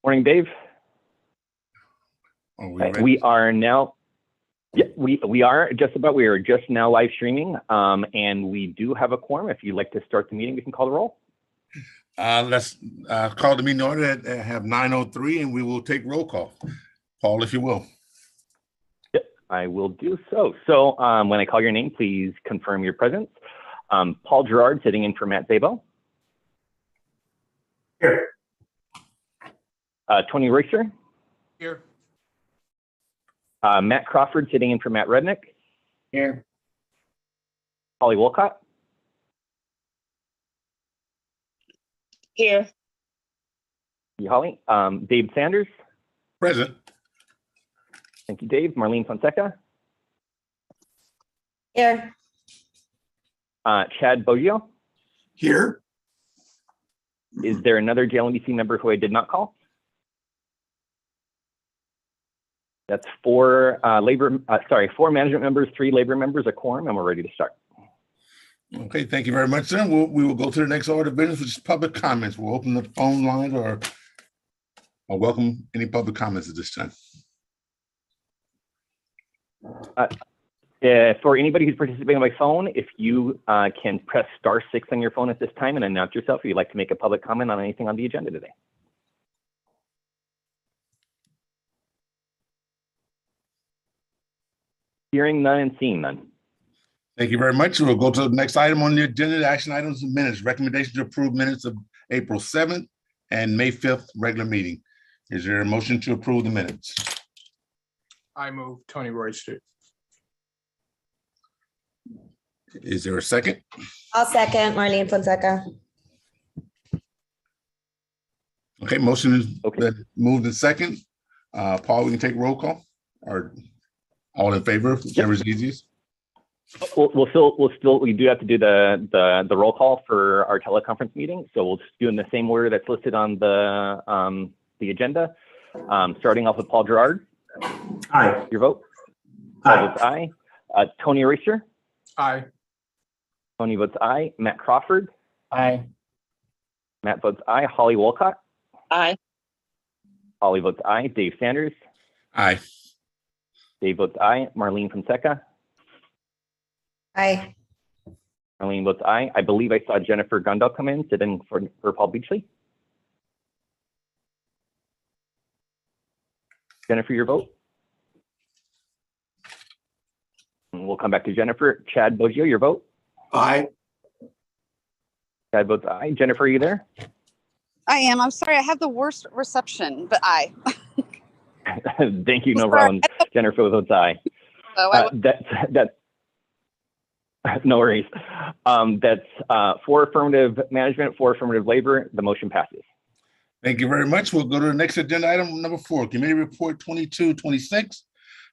Morning, Dave. We are now, we are just now live streaming, and we do have a quorum. If you'd like to start the meeting, we can call the roll. Let's call the meeting order at have 9:03, and we will take roll call. Paul, if you will. Yep, I will do so. So when I call your name, please confirm your presence. Paul Gerard, sitting in for Matt Zabo. Here. Tony Royster. Here. Matt Crawford, sitting in for Matt Rednick. Here. Holly Wolcott. Here. Thank you, Holly. Dave Sanders. Present. Thank you, Dave. Marlene Fonseca. Here. Chad Boggio. Here. Is there another JLMBC member who I did not call? That's four management members, 3 labor members, a quorum, and we're ready to start. Okay, thank you very much, sir. We will go to the next order of business, which is public comments. We'll open the phone lines or welcome any public comments at this time. For anybody who's participating by phone, if you can press *6 on your phone at this time and announce yourself if you'd like to make a public comment on anything on the agenda today. Hearing none and seeing none. Thank you very much. We'll go to the next item on the agenda, action items and minutes. Recommendation to approve minutes of April 7th and May 5th regular meeting. Is there a motion to approve the minutes? I move. Tony Royster. Is there a second? I'll second. Marlene Fonseca. Okay, motion is Okay. moved in second. Paul, we can take roll call or all in favor, whichever is easiest. We do have to do the roll call for our teleconference meeting. So we'll just do in the same order that's listed on the agenda. Starting off with Paul Gerard. Aye. Your vote. Paul votes aye. Tony Royster. Aye. Tony votes aye. Matt Crawford. Aye. Matt votes aye. Holly Wolcott. Aye. Holly votes aye. Dave Sanders. Aye. Dave votes aye. Marlene Fonseca. Aye. Marlene votes aye. I believe I saw Jennifer Gundel come in, sitting for Paul Beachley. Jennifer, your vote. And we'll come back to Jennifer. Chad Boggio, your vote. Aye. Chad votes aye. Jennifer, are you there? I am. I'm sorry. I have the worst reception, but aye. Thank you. No problem. Jennifer votes aye. So That's no worries. That's 4 affirmative management, 4 affirmative labor. The motion passes. Thank you very much. We'll go to the next agenda item, number 4, Committee Report 2226,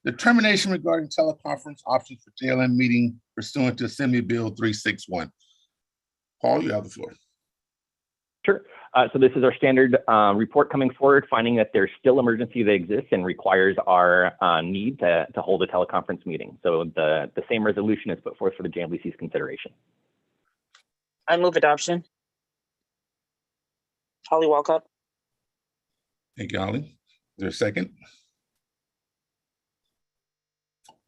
determination regarding teleconference options for JLM meeting pursuant to Assembly Bill 361. Paul, you have the floor. Sure. So this is our standard report coming forward, finding that there's still emergency that exists and requires our need to hold a teleconference meeting. So the same resolution is put forth for the JLMBC's consideration. I move adoption. Holly Wolcott. Thank you, Holly. Is there a second?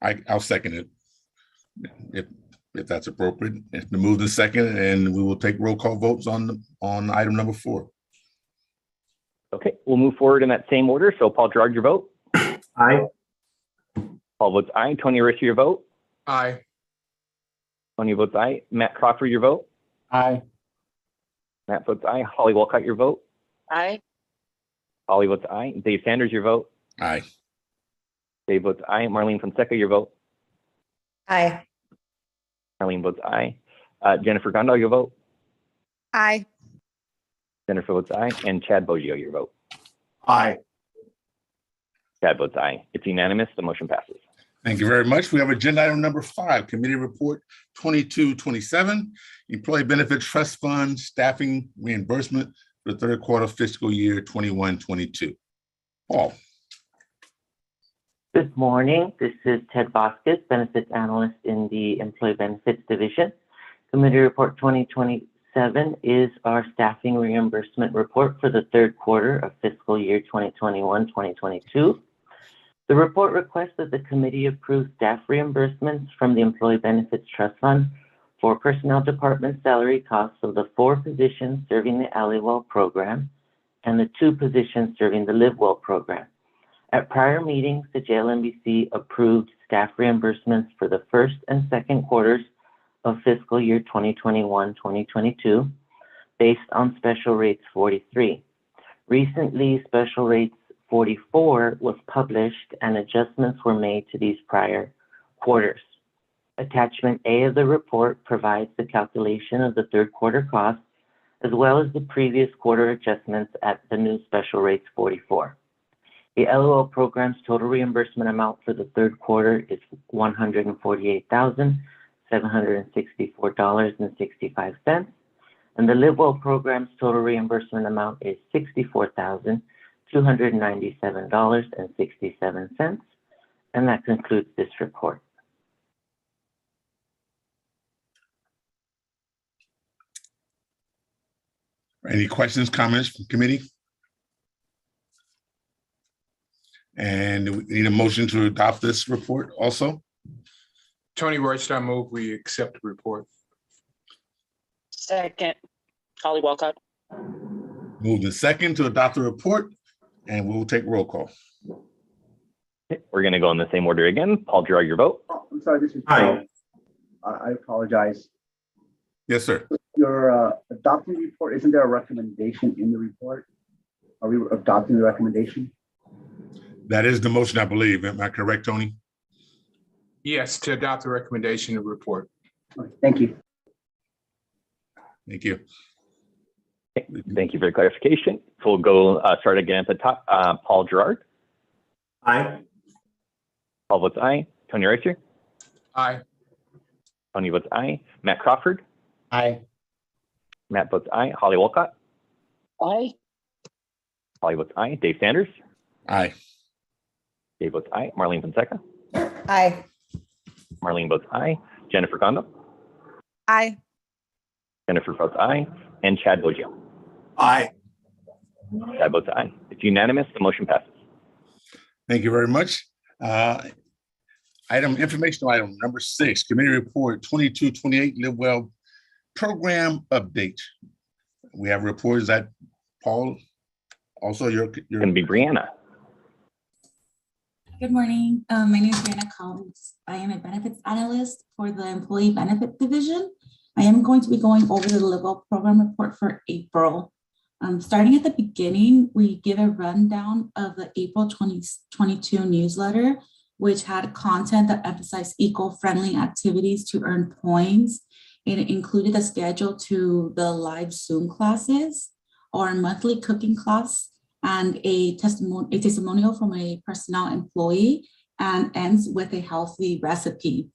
I'll second it if that's appropriate. It's been moved in second, and we will take roll call votes on item number 4. Okay, we'll move forward in that same order. So Paul Gerard, your vote. Aye. Paul votes aye. Tony Royster, your vote. Aye. Tony votes aye. Matt Crawford, your vote. Aye. Matt votes aye. Holly Wolcott, your vote. Aye. Holly votes aye. Dave Sanders, your vote. Aye. Dave votes aye. Marlene Fonseca, your vote. Aye. Marlene votes aye. Jennifer Gundel, your vote. aye. Jennifer votes aye. And Chad Boggio, your vote. Aye. Chad votes aye. It's unanimous. The motion passes. Thank you very much. We have agenda item number 5, Committee Report 2227, Employee Benefits Trust Fund Staffing Reimbursement for the 3rd quarter fiscal year 21-22. Paul. Good morning. This is Ted Vasquez, Benefits Analyst in the Employee Benefits Division. Committee Report 2027 7 is our staffing reimbursement report for the third quarter of fiscal year 2021-2022. The report requests that the committee approve staff reimbursements from the Employee Benefits Trust Fund for personnel department salary costs of the 4 positions serving the Allywell program and the 2 positions serving the LiveWell program. At prior meetings, the JLMBC approved staff reimbursements for the first and second quarters of fiscal year 2021-2022 based on special rates 43. Recently, special rates 44 was published and adjustments were made to these prior quarters. Attachment A of the report provides the calculation of the third quarter costs as well as the previous quarter adjustments at the new special rates 44. The LOL program's total reimbursement amount for the third quarter is $148,764.65, and the LiveWell program's total reimbursement amount is $64,297.67, and that concludes this report. Any questions, comments from committee? And we need a motion to adopt this report also. Tony Royce, I move we accept the report. Second, Holly Walcott. Moved in second to adopt the report, and we'll take roll call. Okay, we're going to go in the same order again. Paul Gerard, your vote. Oh, I'm sorry, this is Aye. Paul. I apologize. Yes, sir. Your adopting report, isn't there a recommendation in the report? Are we adopting the recommendation? That is the motion, I believe. Am I correct, Tony? Yes, to adopt the recommendation of the report. Okay, thank you. Thank you. Okay, thank you for the clarification. So we'll go start again at the top. Paul Gerard. Aye. Paul votes aye. Tony Reiser. Aye. Tony votes aye. Matt Crawford. Aye. Matt votes aye. Holly Walcott. Aye. Holly votes aye. Dave Sanders. Aye. Dave votes aye. Marlene Fonseca. Aye. Marlene votes aye. Jennifer Gondo. Aye. Jennifer votes aye. And Chad Boggio. Aye. Chad votes aye. It's unanimous. The motion passes. Thank you very much. Informational item number 6, committee report 2228 Live Well program update. We have reports that Paul, also your Going to be Brianna. Good morning. My name is Brianna Collins. I am a benefits analyst for the Employee Benefit Division. I am going to be going over the Live Well program report for April. Starting at the beginning, we give a rundown of the April 2022 newsletter, which had content that emphasized eco-friendly activities to earn points. It included a schedule to the live Zoom classes, our monthly cooking class, and a testimonial from a personnel employee, and ends with a healthy recipe.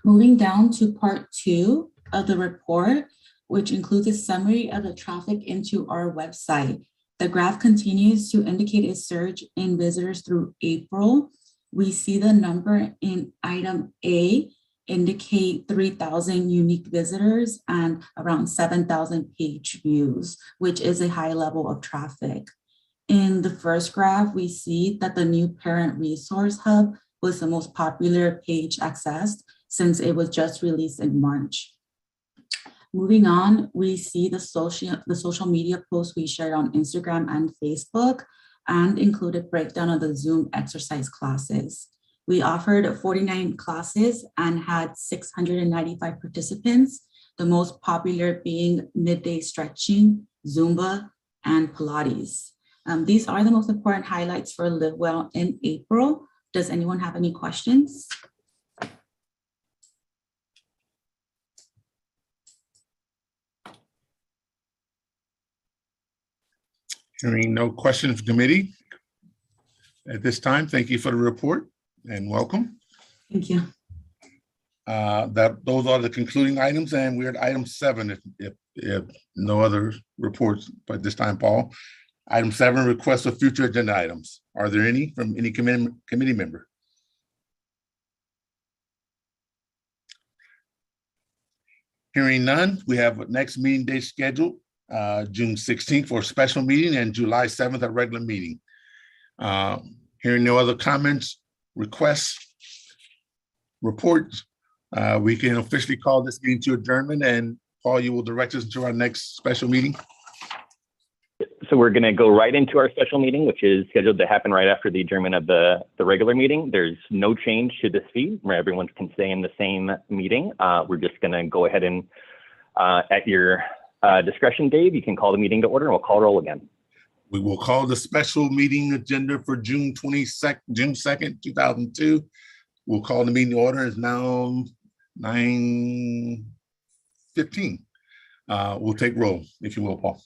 Moving down to part 2 of the report, which includes a summary of the traffic into our website. The graph continues to indicate a surge in visitors through April. We see the number in item A indicate 3,000 unique visitors and around 7,000 page views, which is a high level of traffic. In the first graph, we see that the new Parent Resource Hub was the most popular page accessed since it was just released in March. Moving on, we see the social media posts we shared on Instagram and Facebook, and included breakdown of the Zoom exercise classes. We offered 49 classes and had 695 participants, the most popular being midday stretching, Zumba, and Pilates. These are the most important highlights for Live Well in April. Does anyone have any questions? Hearing no questions from committee at this time. Thank you for the report and welcome. Thank you. Those are the concluding items, and we're at item 7 if no other reports by this time, Paul. Item 7, requests of future agenda items. Are there any from any committee member? Hearing none, we have a next meeting date scheduled, June 16th for a special meeting and July 7th, a regular meeting. Hearing no other comments, requests, reports, we can officially call this meeting to adjournment, and Paul, you will direct us to our next special meeting. So we're going to go right into our special meeting, which is scheduled to happen right after the adjournment of the regular meeting. There's no change to this feed where everyone can stay in the same meeting. We're just going to go ahead and at your discretion, Dave, you can call the meeting to order and we'll call roll again. We will call the special meeting agenda for June 2nd, 2002. We'll call the meeting to order. It's now 9:15. We'll take roll, if you will, Paul.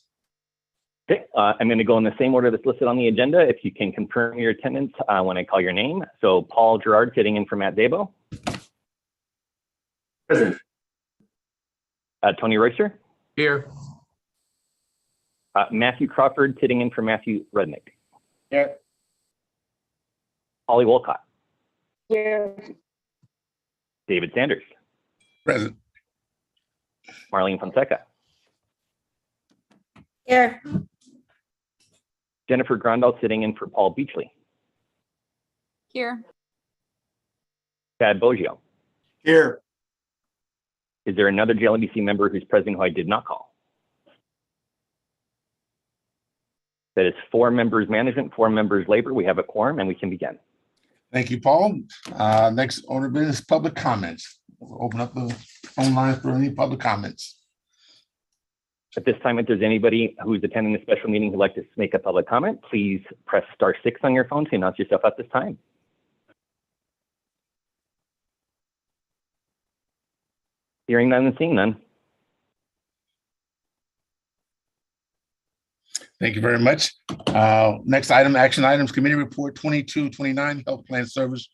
Okay, I'm going to go in the same order that's listed on the agenda. If you can confirm your attendance when I call your name. So Paul Gerard sitting in for Matt Zabo. Present. Tony Royster. Here. Matthew Crawford sitting in for Matthew Rudnick. Here. Holly Wolcott. Here. David Sanders. Present. Marlene Fonseca. Here. Jennifer Grandal sitting in for Paul Beachley. Here. Chad Boggio. Here. Is there another JLMBC member who's present who I did not call? That is 4 members management, 4 members labor. We have a quorum and we can begin. Thank you, Paul. Next order of business, public comments. We'll open up the phone lines for any public comments. At this time, if there's anybody who's attending the special meeting who'd like to make a public comment, please press *6 on your phone to announce yourself at this time. Hearing none and seeing none. Thank you very much. Next item, action items, committee report 2229, health plan service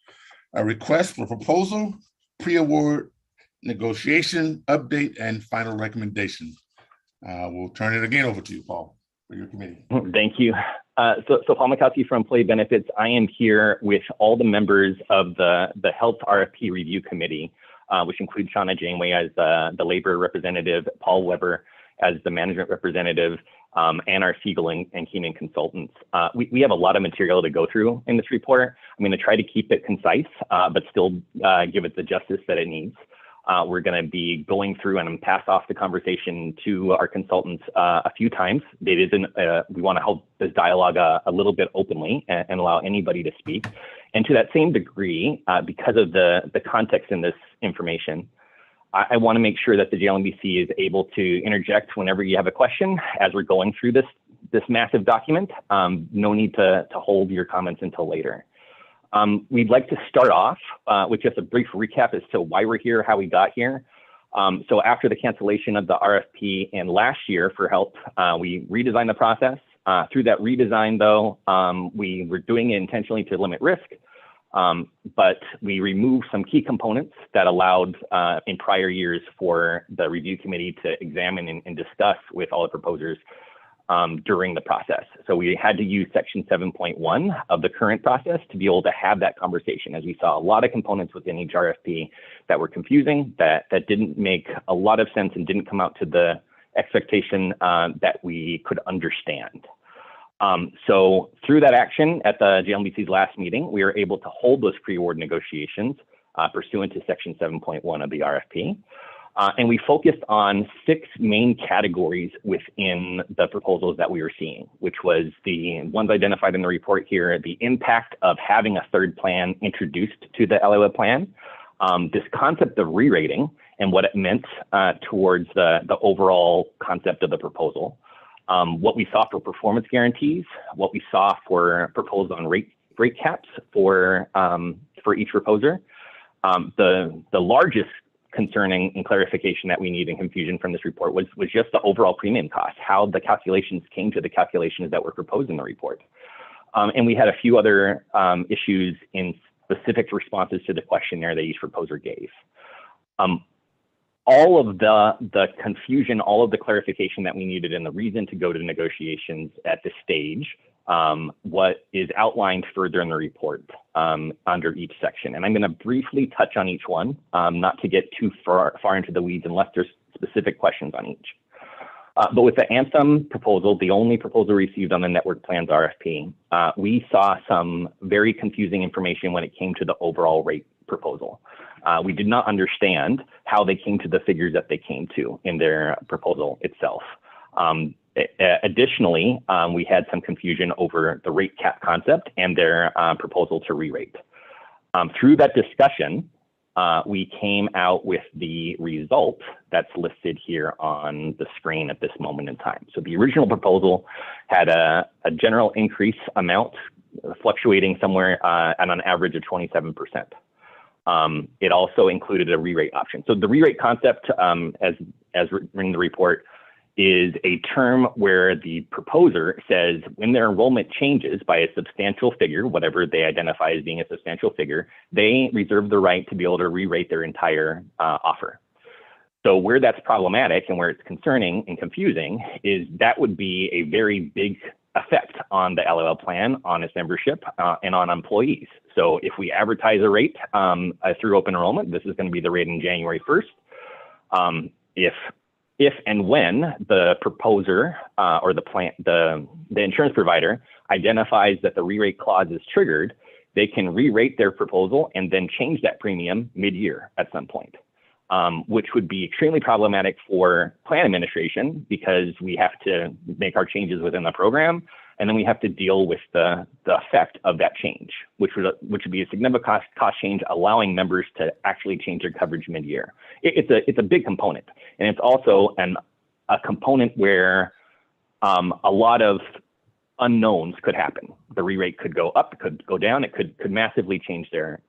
request for proposal, pre-award negotiation, update, and final recommendation. We'll turn it again over to you, Paul, for your committee. Thank you. So Paul Mikowski from Employee Benefits. I am here with all the members of the Health RFP Review Committee, which includes Shauna Janeway as the labor representative, Paul Weber as the management representative, and our Siegel and Keenan consultants. We have a lot of material to go through in this report. I'm going to try to keep it concise, but still give it the justice that it needs. We're going to be going through and pass off the conversation to our consultants a few times. We want to hold this dialogue a little bit openly and allow anybody to speak. And to that same degree, because of the context in this information, I want to make sure that the JLMBC is able to interject whenever you have a question as we're going through this massive document. No need to hold your comments until later. We'd like to start off with just a brief recap as to why we're here, how we got here. So after the cancellation of the RFP in last year for help, we redesigned the process. Through that redesign, though, we were doing it intentionally to limit risk, but we removed some key components that allowed in prior years for the review committee to examine and discuss with all the proposers during the process. So we had to use section 7.1 of the current process to be able to have that conversation, as we saw a lot of components within each RFP that were confusing, that didn't make a lot of sense and didn't come out to the expectation that we could understand. So through that action at the JLMBC's last meeting, we were able to hold those pre-award negotiations pursuant to section 7.1 of the RFP. And we focused on 6 main categories within the proposals that we were seeing, which was the ones identified in the report here, the impact of having a third plan introduced to the LOA plan, this concept of re-rating and what it meant towards the overall concept of the proposal, what we saw for performance guarantees, what we saw for proposals on rate caps for each proposer, the largest concerning and clarification that we need and confusion from this report was just the overall premium cost, how the calculations came to the calculations that were proposed in the report. And we had a few other issues in specific responses to the questionnaire that each proposer gave. All of the confusion, all of the clarification that we needed and the reason to go to negotiations at this stage, what is outlined further in the report under each section. And I'm going to briefly touch on each one, not to get too far into the weeds unless there's specific questions on each. But with the Anthem proposal, the only proposal received on the network plans RFP, we saw some very confusing information when it came to the overall rate proposal. We did not understand how they came to the figures that they came to in their proposal itself. Additionally, we had some confusion over the rate cap concept and their proposal to re-rate. Through that discussion, we came out with the result that's listed here on the screen at this moment in time. So the original proposal had a general increase amount fluctuating somewhere at an average of 27%. It also included a re-rate option. So the re-rate concept, as written in the report, is a term where the proposer says when their enrollment changes by a substantial figure, whatever they identify as being a substantial figure, they reserve the right to be able to re-rate their entire offer. So where that's problematic and where it's concerning and confusing is that would be a very big effect on the LOL plan, on its membership, and on employees. So if we advertise a rate through open enrollment, this is going to be the rate in January 1st. If and when the proposer or the insurance provider identifies that the re-rate clause is triggered, they can re-rate their proposal and then change that premium mid-year at some point, which would be extremely problematic for plan administration because we have to make our changes within the program, and then we have to deal with the effect of that change, which would be a significant cost change, allowing members to actually change their coverage mid-year. It's a big component, and it's also a component where a lot of unknowns could happen. The re-rate could go up, it could go down, it could massively change their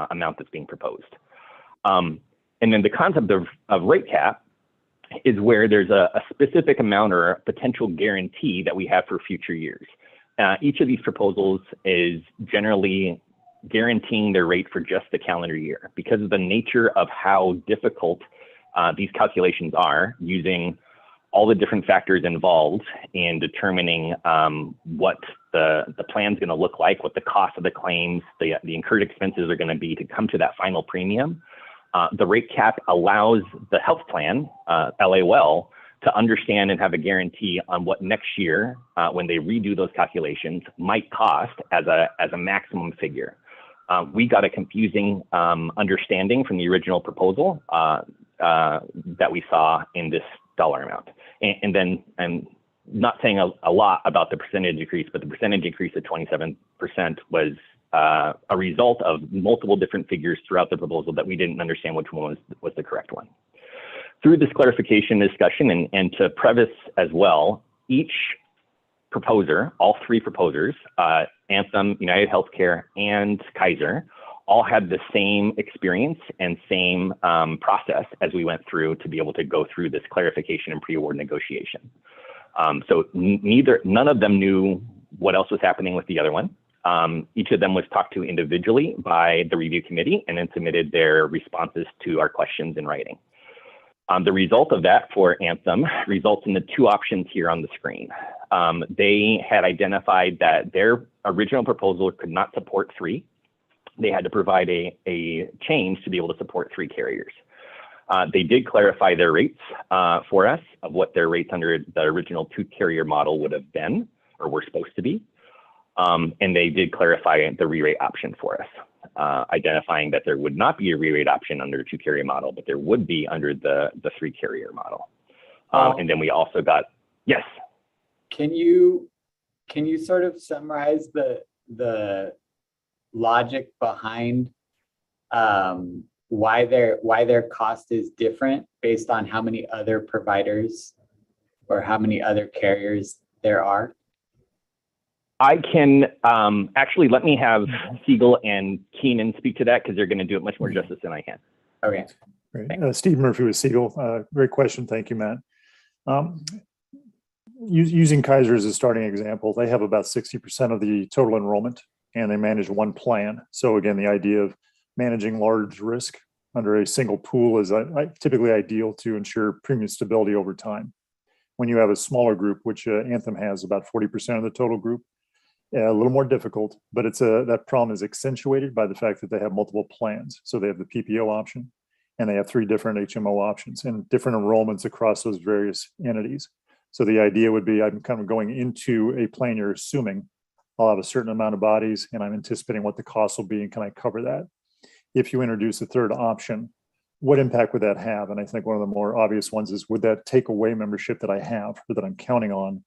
amount that's being proposed. And then the concept of rate cap is where there's a specific amount or a potential guarantee that we have for future years. Each of these proposals is generally guaranteeing their rate for just the calendar year because of the nature of how difficult these calculations are, using all the different factors involved in determining what the plan's going to look like, what the cost of the claims, the incurred expenses are going to be to come to that final premium. The rate cap allows the health plan, LAL, to understand and have a guarantee on what next year, when they redo those calculations, might cost as a maximum figure. We got a confusing understanding from the original proposal that we saw in this dollar amount. And then I'm not saying a lot about the percentage increase, but the percentage increase of 27% was a result of multiple different figures throughout the proposal that we didn't understand which one was the correct one. Through this clarification discussion and to preface as well, each proposer, all three proposers, Anthem, United Healthcare, and Kaiser, all had the same experience and same process as we went through to be able to go through this clarification and pre-award negotiation. So none of them knew what else was happening with the other one. Each of them was talked to individually by the review committee and then submitted their responses to our questions in writing. The result of that for Anthem results in the two options here on the screen. They had identified that their original proposal could not support 3. They had to provide a change to be able to support 3 carriers. They did clarify their rates for us of what their rates under the original 2-carrier model would have been or were supposed to be. And they did clarify the re-rate option for us, identifying that there would not be a re-rate option under a 2-carrier model, but there would be under the 3-carrier model. And then we also got, yes. Can you sort of summarize the logic behind why their cost is different based on how many other providers or how many other carriers there are? I can actually let me have Siegel and Keenan speak to that because they're going to do it much more justice than I can. Okay. Great. Steve Murphy with Siegel. Great question. Thank you, Matt. Using Kaiser as a starting example, they have about 60% of the total enrollment and they manage one plan. So again, the idea of managing large risk under a single pool is typically ideal to ensure premium stability over time. When you have a smaller group, which Anthem has about 40% of the total group, a little more difficult, but that problem is accentuated by the fact that they have multiple plans. So they have the PPO option and they have 3 different HMO options and different enrollments across those various entities. So the idea would be I'm kind of going into a plan you're assuming I'll have a certain amount of bodies and I'm anticipating what the cost will be and can I cover that? If you introduce a third option, what impact would that have? And I think one of the more obvious ones is, would that take away membership that I have or that I'm counting on?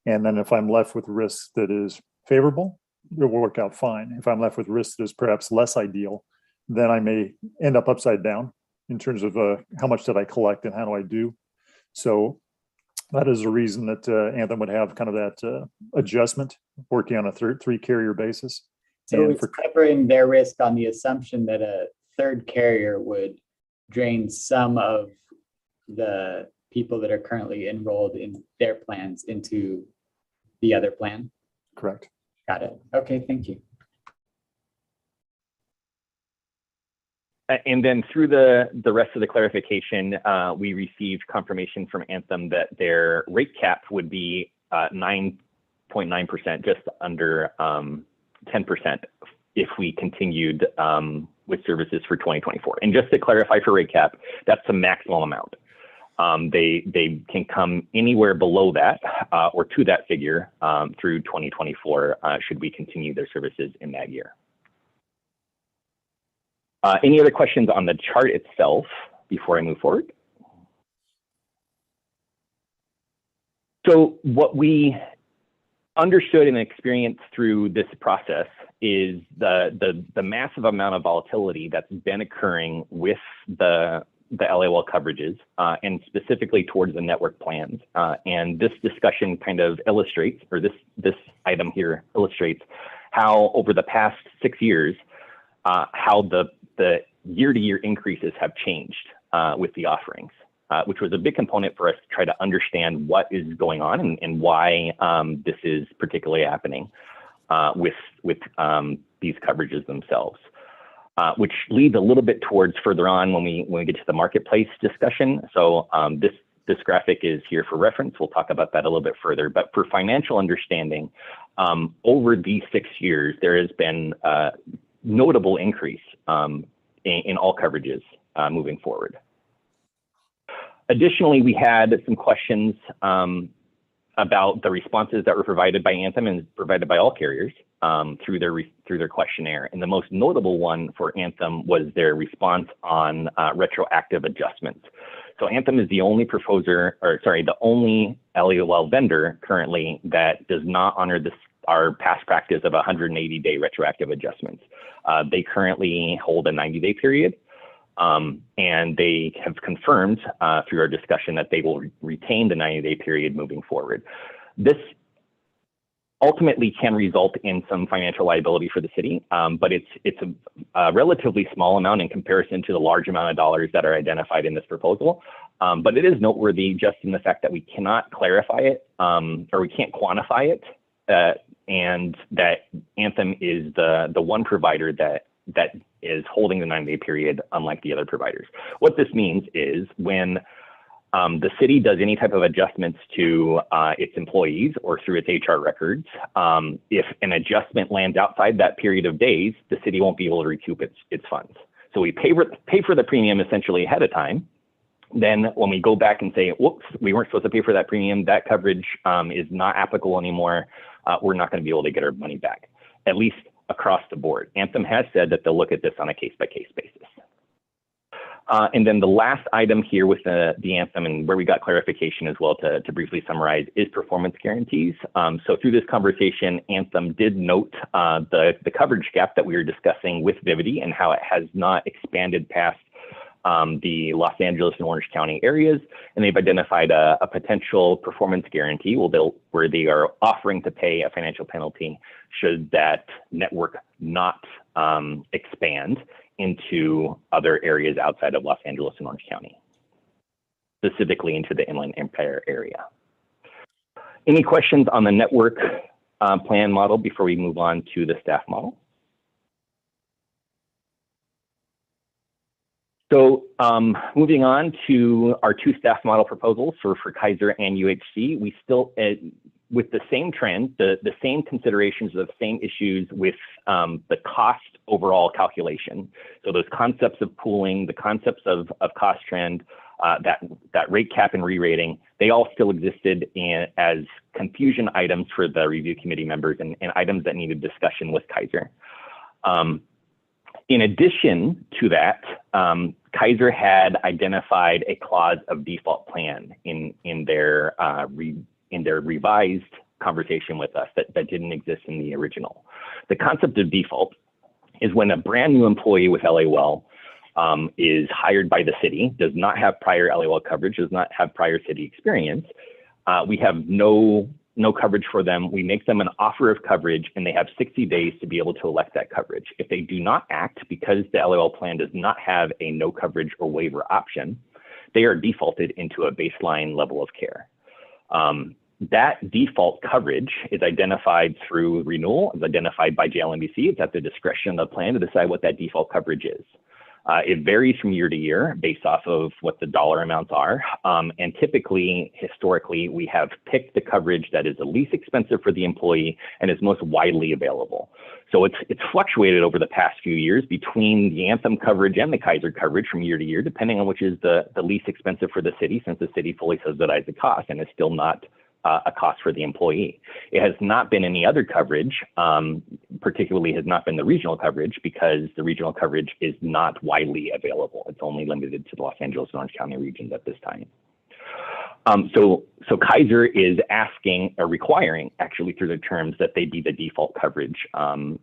And then if I'm left with risk that is favorable, it will work out fine. If I'm left with risk that is perhaps less ideal, then I may end up upside down in terms of how much did I collect and how do I do? So that is a reason that Anthem would have kind of that adjustment working on a 3 carrier basis. So And it's covering their risk on the assumption that a third carrier would drain some of the people that are currently enrolled in their plans into the other plan. Correct. Got it. Okay, thank you. And then through the rest of the clarification, we received confirmation from Anthem that their rate cap would be 9.9%, just under 10% if we continued with services for 2024. And just to clarify for rate cap, that's the maximum amount. They can come anywhere below that or to that figure through 2024 should we continue their services in that year. Any other questions on the chart itself before I move forward? So what we understood and experienced through this process is the massive amount of volatility that's been occurring with the LAL coverages and specifically towards the network plans. And this discussion kind of illustrates, or this item here illustrates how over the past 6 years, how the year-to-year increases have changed with the offerings, which was a big component for us to try to understand what is going on and why this is particularly happening with these coverages themselves, which leads a little bit towards further on when we get to the marketplace discussion. So this graphic is here for reference. We'll talk about that a little bit further. But for financial understanding, over these 6 years, there has been a notable increase in all coverages moving forward. Additionally, we had some questions about the responses that were provided by Anthem and provided by all carriers through their questionnaire. And the most notable one for Anthem was their response on retroactive adjustments. So Anthem is the only the only LAL vendor currently that does not honor our past practice of 180-day retroactive adjustments. They currently hold a 90-day period, and they have confirmed through our discussion that they will retain the 90-day period moving forward. This ultimately can result in some financial liability for the city, but it's a relatively small amount in comparison to the large amount of dollars that are identified in this proposal. But it is noteworthy just in the fact that we cannot clarify it or we can't quantify it, and that Anthem is the one provider that is holding the 90-day period, unlike the other providers. What this means is when the city does any type of adjustments to its employees or through its HR records, if an adjustment lands outside that period of days, the city won't be able to recoup its funds. So we pay for the premium essentially ahead of time. Then when we go back and say, whoops, we weren't supposed to pay for that premium, that coverage is not applicable anymore, we're not going to be able to get our money back, at least across the board. Anthem has said that they'll look at this on a case-by-case basis. And then the last item here with the Anthem and where we got clarification as well to briefly summarize is performance guarantees. So through this conversation, Anthem did note the coverage gap that we were discussing with Vivity and how it has not expanded past the Los Angeles and Orange County areas, and they've identified a potential performance guarantee where they are offering to pay a financial penalty should that network not expand into other areas outside of Los Angeles and Orange County, specifically into the Inland Empire area. Any questions on the network plan model before we move on to the staff model? So moving on to our 2 staff model proposals for Kaiser and UHC, we still, with the same trends, the same considerations, the same issues with the cost overall calculation. So those concepts of pooling, the concepts of cost trend, that rate cap and re-rating, they all still existed as confusion items for the review committee members and items that needed discussion with Kaiser. In addition to that, Kaiser had identified a clause of default plan in their revised conversation with us that didn't exist in the original. The concept of default is when a brand new employee with LAWell is hired by the city, does not have prior LAWell coverage, does not have prior city experience, we have no coverage for them. We make them an offer of coverage and they have 60 days to be able to elect that coverage. If they do not act because the LAWell plan does not have a no coverage or waiver option, they are defaulted into a baseline level of care. That default coverage is identified through renewal, is identified by JLMBC. It's at the discretion of the plan to decide what that default coverage is. It varies from year to year based off of what the dollar amounts are. And typically, historically, we have picked the coverage that is the least expensive for the employee and is most widely available. So it's fluctuated over the past few years between the Anthem coverage and the Kaiser coverage from year to year, depending on which is the least expensive for the city, since the city fully subsidizes the cost and is still not a cost for the employee. It has not been any other coverage, particularly has not been the regional coverage, because the regional coverage is not widely available. It's only limited to the Los Angeles and Orange County regions at this time. So Kaiser is asking or requiring, actually through the terms, that they be the default coverage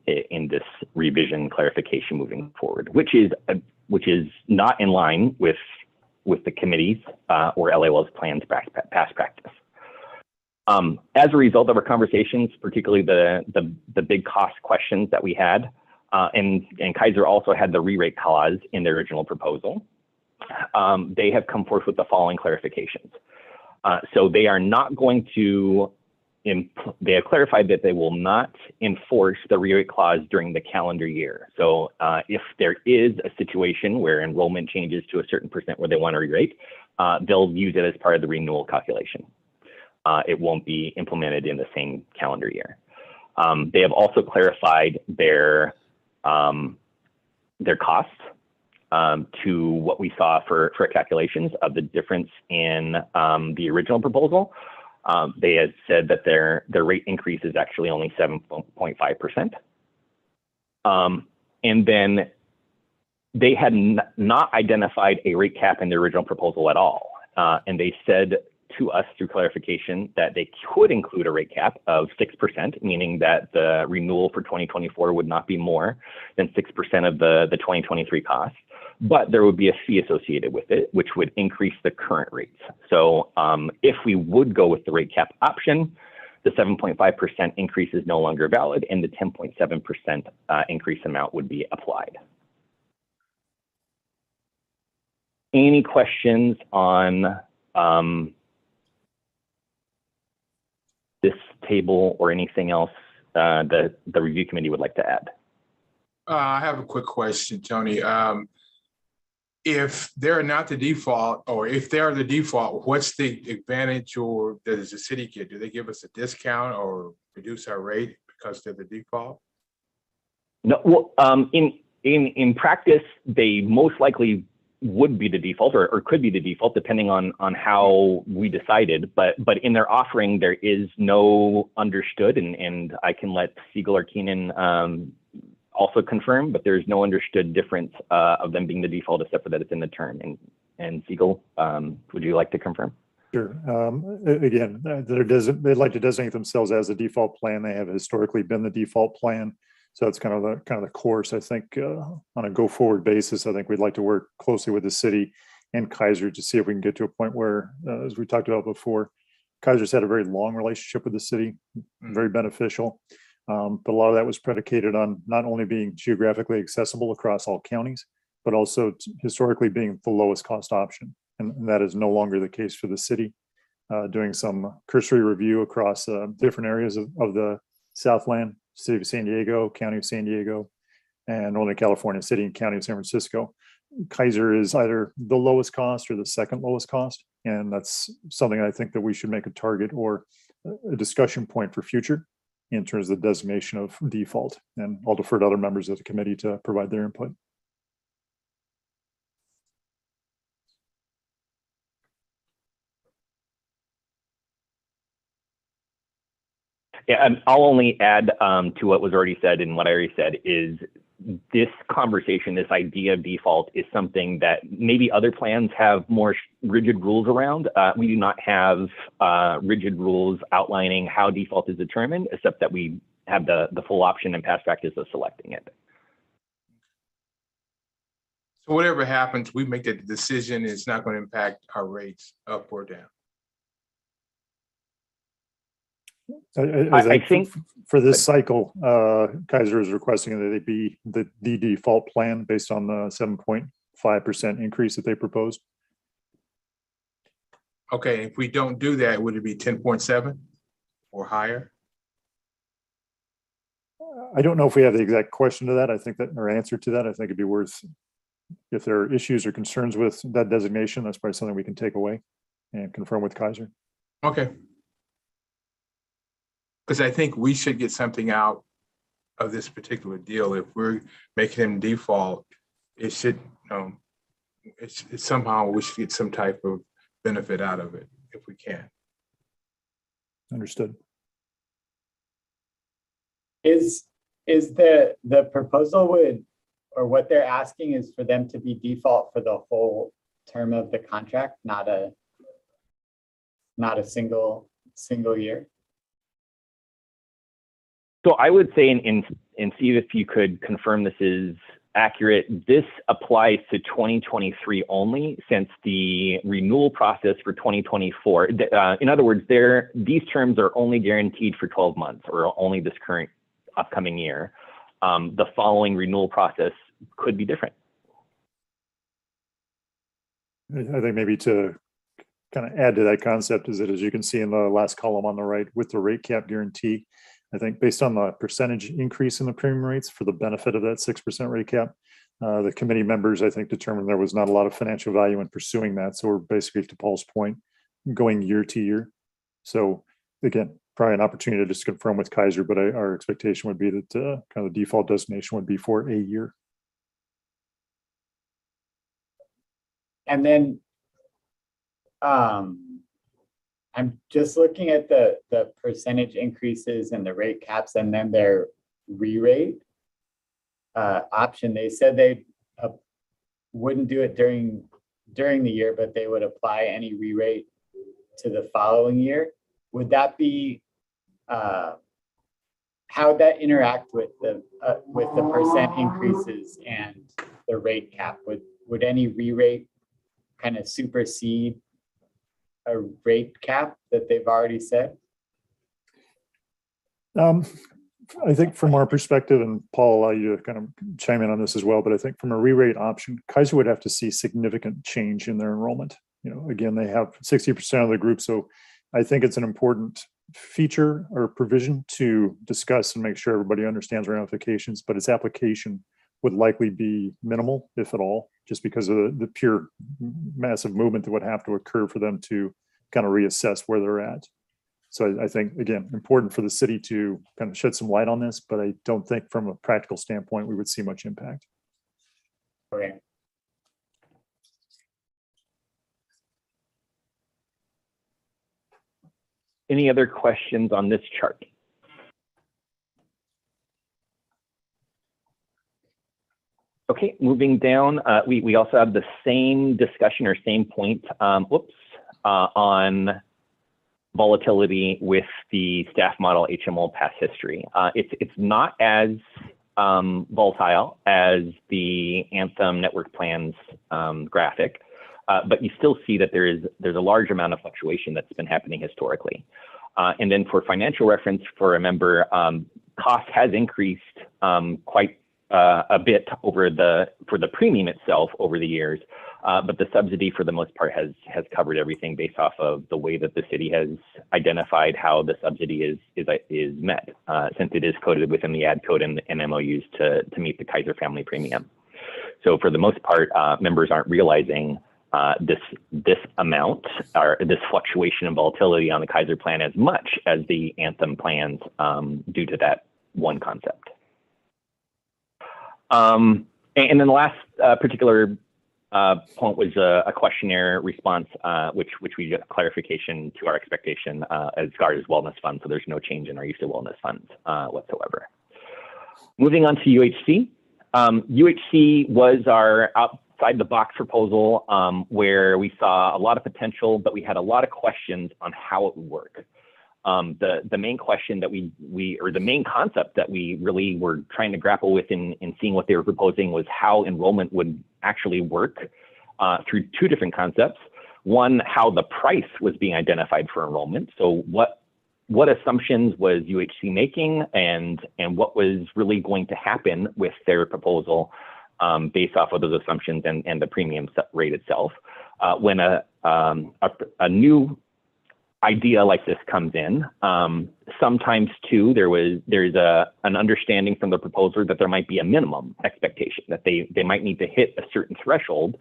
in this revision clarification moving forward, which is not in line with the committee's or LAWell's plans past practice. As a result of our conversations, particularly the big cost questions that we had, and Kaiser also had the re-rate clause in their original proposal, they have come forth with the following clarifications. So they are not going to, they have clarified that they will not enforce the re-rate clause during the calendar year. So if there is a situation where enrollment changes to a certain percent where they want to re-rate, they'll use it as part of the renewal calculation. It won't be implemented in the same calendar year. They have also clarified their costs to what we saw for calculations of the difference in the original proposal. They had said that their rate increase is actually only 7.5%. And then they had not identified a rate cap in the original proposal at all. And they said to us through clarification that they could include a rate cap of 6%, meaning that the renewal for 2024 would not be more than 6% of the 2023 costs, but there would be a fee associated with it, which would increase the current rates. So if we would go with the rate cap option, the 7.5% increase is no longer valid and the 10.7% increase amount would be applied. Any questions on this table or anything else that the review committee would like to add? I have a quick question, Tony. If they're not the default, or if they're the default, what's the advantage, or does the city get? Do they give us a discount or reduce our rate because they're the default? No, well, in practice, they most likely would be the default or could be the default depending on how we decided, but in their offering there is no understood, and I can let Siegel or Keenan also confirm, but there's no understood difference of them being the default except for that it's in the term. And Siegel, would you like to confirm? Sure. Again, they'd like to designate themselves as a default plan. They have historically been the default plan. So that's kind of the course. I think on a go-forward basis, I think we'd like to work closely with the city and Kaiser to see if we can get to a point where, as we talked about before, Kaiser's had a very long relationship with the city, very beneficial. But a lot of that was predicated on not only being geographically accessible across all counties, but also historically being the lowest cost option. And that is no longer the case for the city. Doing some cursory review across different areas of the Southland, City of San Diego, County of San Diego, and Northern California, City and County of San Francisco. Kaiser is either the lowest cost or the second lowest cost. And that's something I think that we should make a target or a discussion point for future in terms of the designation of default. And I'll defer to other members of the committee to provide their input. Yeah, and I'll only add to what was already said, and what I already said is this conversation, this idea of default is something that maybe other plans have more rigid rules around. We do not have rigid rules outlining how default is determined, except that we have the full option and past practice of selecting it. So whatever happens, we make that decision. It's not going to impact our rates up or down. I think for this cycle, Kaiser is requesting that they be the default plan based on the 7.5% increase that they proposed. Okay, if we don't do that, would it be 10.7 or higher? I don't know if we have the exact question to that. I think that, or answer to that, I think it'd be worth, if there are issues or concerns with that designation, that's probably something we can take away and confirm with Kaiser. Okay. Because I think we should get something out of this particular deal. If we're making them default, it should, it's somehow we should get some type of benefit out of it if we can. Understood. Is the proposal would, or what they're asking is for them to be default for the whole term of the contract, not a single year? So I would say, and see if you could confirm this is accurate, this applies to 2023 only, since the renewal process for 2024, in other words, these terms are only guaranteed for 12 months or only this current upcoming year. The following renewal process could be different. I think maybe to kind of add to that concept is that, as you can see in the last column on the right, with the rate cap guarantee, I think based on the percentage increase in the premium rates for the benefit of that 6% rate cap, the committee members, I think, determined there was not a lot of financial value in pursuing that. So we're basically, to Paul's point, going year to year. So again, probably an opportunity to just confirm with Kaiser, but our expectation would be that kind of the default designation would be for a year. And then I'm just looking at the percentage increases and the rate caps, and then their re-rate option. They said they wouldn't do it during the year, but they would apply any re-rate to the following year. Would that be how would that interact with the percent increases and the rate cap? Would any re-rate kind of supersede a rate cap that they've already set? I think from our perspective, and Paul, allow you to kind of chime in on this as well, but I think from a re-rate option, Kaiser would have to see significant change in their enrollment. Again, they have 60% of the group, so I think it's an important feature or provision to discuss and make sure everybody understands ramifications, but its application would likely be minimal, if at all, just because of the pure massive movement that would have to occur for them to kind of reassess where they're at. So I think, again, important for the city to kind of shed some light on this, but I don't think from a practical standpoint we would see much impact. Okay. Any other questions on this chart? Okay, moving down, we also have the same discussion or same point, on volatility with the staff model HMO past history. It's not as volatile as the Anthem network plans graphic, but you still see that there's a large amount of fluctuation that's been happening historically. And then for financial reference, for a member, cost has increased quite a bit for the premium itself over the years, but the subsidy for the most part has covered everything based off of the way that the city has identified how the subsidy is met, since it is coded within the ad code and MOUs to meet the Kaiser family premium. So for the most part, members aren't realizing this amount or this fluctuation in volatility on the Kaiser plan as much as the Anthem plans due to that one concept. And then the last particular point was a questionnaire response, which we got clarification to our expectation as far as wellness funds. So there's no change in our use of wellness funds whatsoever. Moving on to UHC. UHC was our outside the box proposal where we saw a lot of potential, but we had a lot of questions on how it would work. The main question that or the main concept that we really were trying to grapple with in seeing what they were proposing was how enrollment would actually work through two different concepts. One, how the price was being identified for enrollment. So what assumptions was UHC making and what was really going to happen with their proposal based off of those assumptions and the premium rate itself. When a new idea like this comes in, sometimes too there's an understanding from the proposer that there might be a minimum expectation, that they might need to hit a certain threshold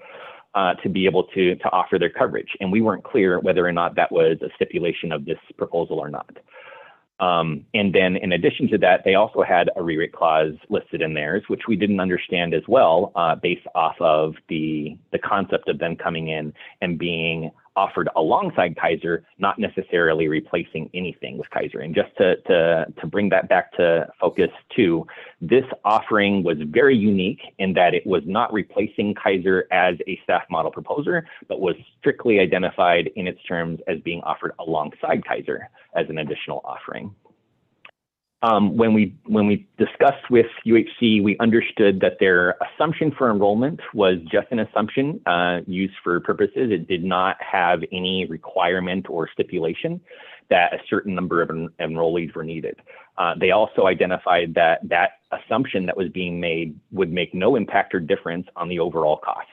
to be able to offer their coverage. And we weren't clear whether or not that was a stipulation of this proposal or not. And then in addition to that, they also had a re-rate clause listed in theirs, which we didn't understand as well, based off of the concept of them coming in and being offered alongside Kaiser, not necessarily replacing anything with Kaiser. And just to bring that back to focus too, this offering was very unique in that it was not replacing Kaiser as a staff model proposer, but was strictly identified in its terms as being offered alongside Kaiser as an additional offering. When we discussed with UHC, we understood that their assumption for enrollment was just an assumption used for purposes. It did not have any requirement or stipulation that a certain number of enrollees were needed. They also identified that assumption that was being made would make no impact or difference on the overall cost.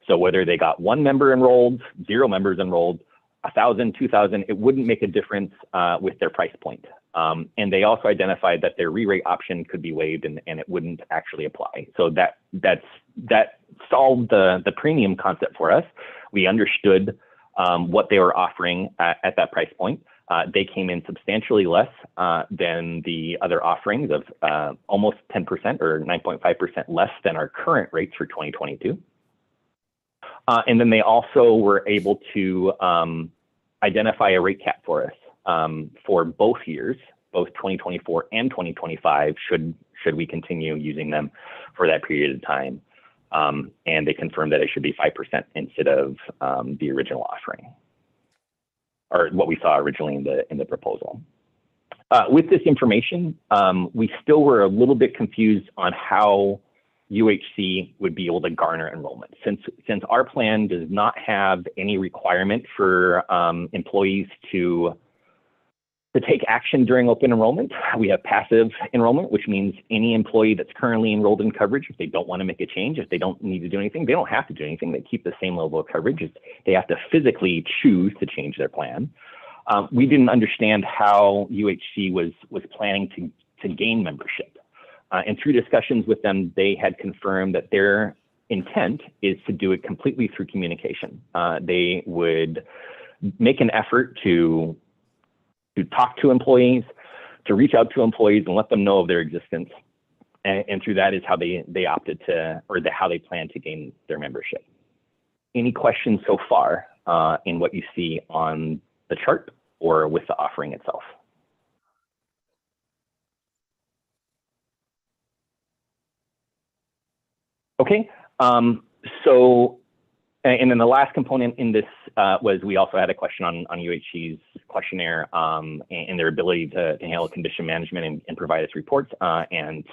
So whether they got 1 member enrolled, 0 members enrolled, 1,000, 2,000, it wouldn't make a difference with their price point. And they also identified that their re-rate option could be waived and it wouldn't actually apply. So that solved the premium concept for us. We understood what they were offering at that price point. They came in substantially less than the other offerings of almost 10% or 9.5% less than our current rates for 2022. And then they also were able to identify a rate cap for us for both years, both 2024 and 2025, should we continue using them for that period of time. And they confirmed that it should be 5% instead of the original offering, or what we saw originally in the proposal. With this information, we still were a little bit confused on how UHC would be able to garner enrollment. Since our plan does not have any requirement for employees to take action during open enrollment, we have passive enrollment, which means any employee that's currently enrolled in coverage, if they don't want to make a change, if they don't need to do anything, they don't have to do anything. They keep the same level of coverage. They have to physically choose to change their plan. We didn't understand how UHC was planning to gain membership. And through discussions with them, they had confirmed that their intent is to do it completely through communication. They would make an effort to talk to employees, to reach out to employees and let them know of their existence. And through that is how they opted to, or how they plan to gain their membership. Any questions so far in what you see on the chart or with the offering itself? Okay, so, and then the last component in this was we also had a question on UHC's questionnaire and their ability to handle condition management and provide us reports, and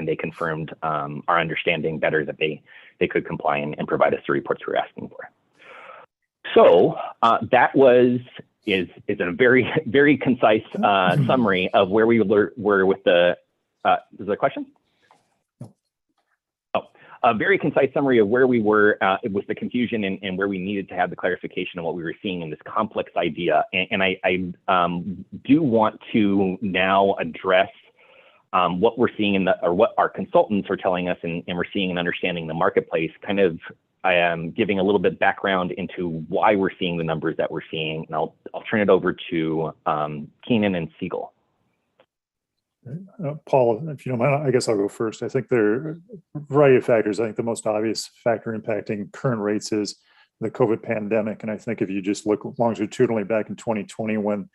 they confirmed our understanding better that they could comply and provide us the reports we were asking for. So that is a very, very concise summary of were with the, is there a question? A very concise summary of where we were with the confusion and where we needed to have the clarification of what we were seeing in this complex idea. And I do want to now address what we're seeing or what our consultants are telling us and we're seeing and understanding the marketplace kind of I am giving a little bit background into why we're seeing the numbers that we're seeing, and I'll turn it over to Keenan and Siegel. Paul, if you don't mind, I guess I'll go first. I think there are a variety of factors. I think the most obvious factor impacting current rates is the COVID pandemic. And I think if you just look longitudinally back in 2020, when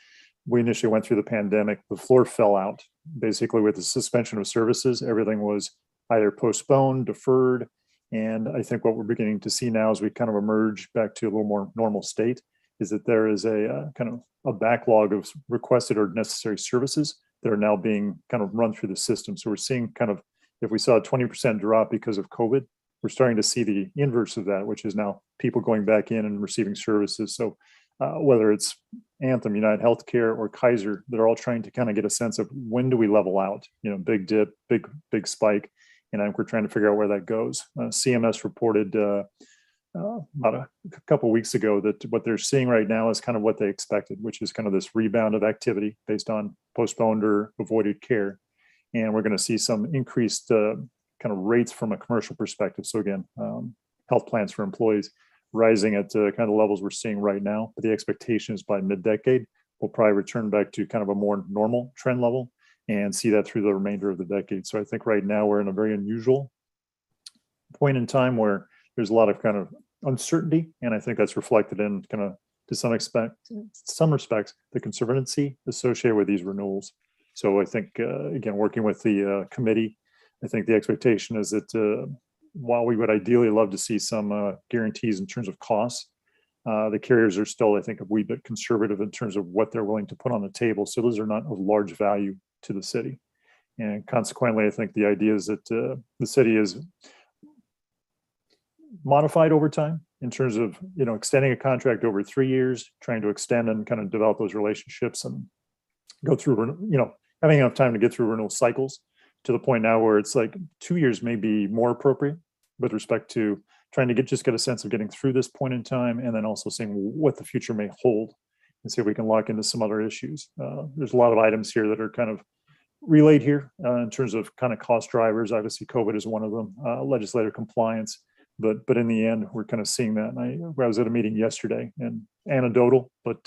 we initially went through the pandemic, the floor fell out. Basically, with the suspension of services, everything was either postponed, deferred. And I think what we're beginning to see now as we kind of emerge back to a little more normal state is that there is a kind of a backlog of requested or necessary services that are now being kind of run through the system. So we're seeing kind of, if we saw a 20% drop because of COVID, we're starting to see the inverse of that, which is now people going back in and receiving services. So whether it's Anthem, United Healthcare, or Kaiser, they're all trying to kind of get a sense of when do we level out, big dip, big spike. And I think we're trying to figure out where that goes. CMS reported about a couple of weeks ago that what they're seeing right now is kind of what they expected, which is kind of this rebound of activity based on postponed or avoided care. And we're going to see some increased kind of rates from a commercial perspective. So again, health plans for employees rising at kind of the levels we're seeing right now. But the expectation is by mid-decade, we'll probably return back to kind of a more normal trend level and see that through the remainder of the decade. So I think right now we're in a very unusual point in time where there's a lot of kind of uncertainty. And I think that's reflected in kind of, to some respects, the conservatism associated with these renewals. So I think, again, working with the committee, I think the expectation is that while we would ideally love to see some guarantees in terms of costs, the carriers are still, I think, a wee bit conservative in terms of what they're willing to put on the table. So those are not of large value to the city. And consequently, I think the idea is that the city is modified over time in terms of, extending a contract over 3 years, trying to extend and kind of develop those relationships and go through, having enough time to get through renewal cycles to the point now where it's like 2 years may be more appropriate with respect to trying to get a sense of getting through this point in time, and then also seeing what the future may hold and see if we can lock into some other issues. There's a lot of items here that are kind of relayed here in terms of kind of cost drivers. Obviously, COVID is one of them, legislative compliance. But in the end, we're kind of seeing that. And I was at a meeting yesterday, and anecdotal, but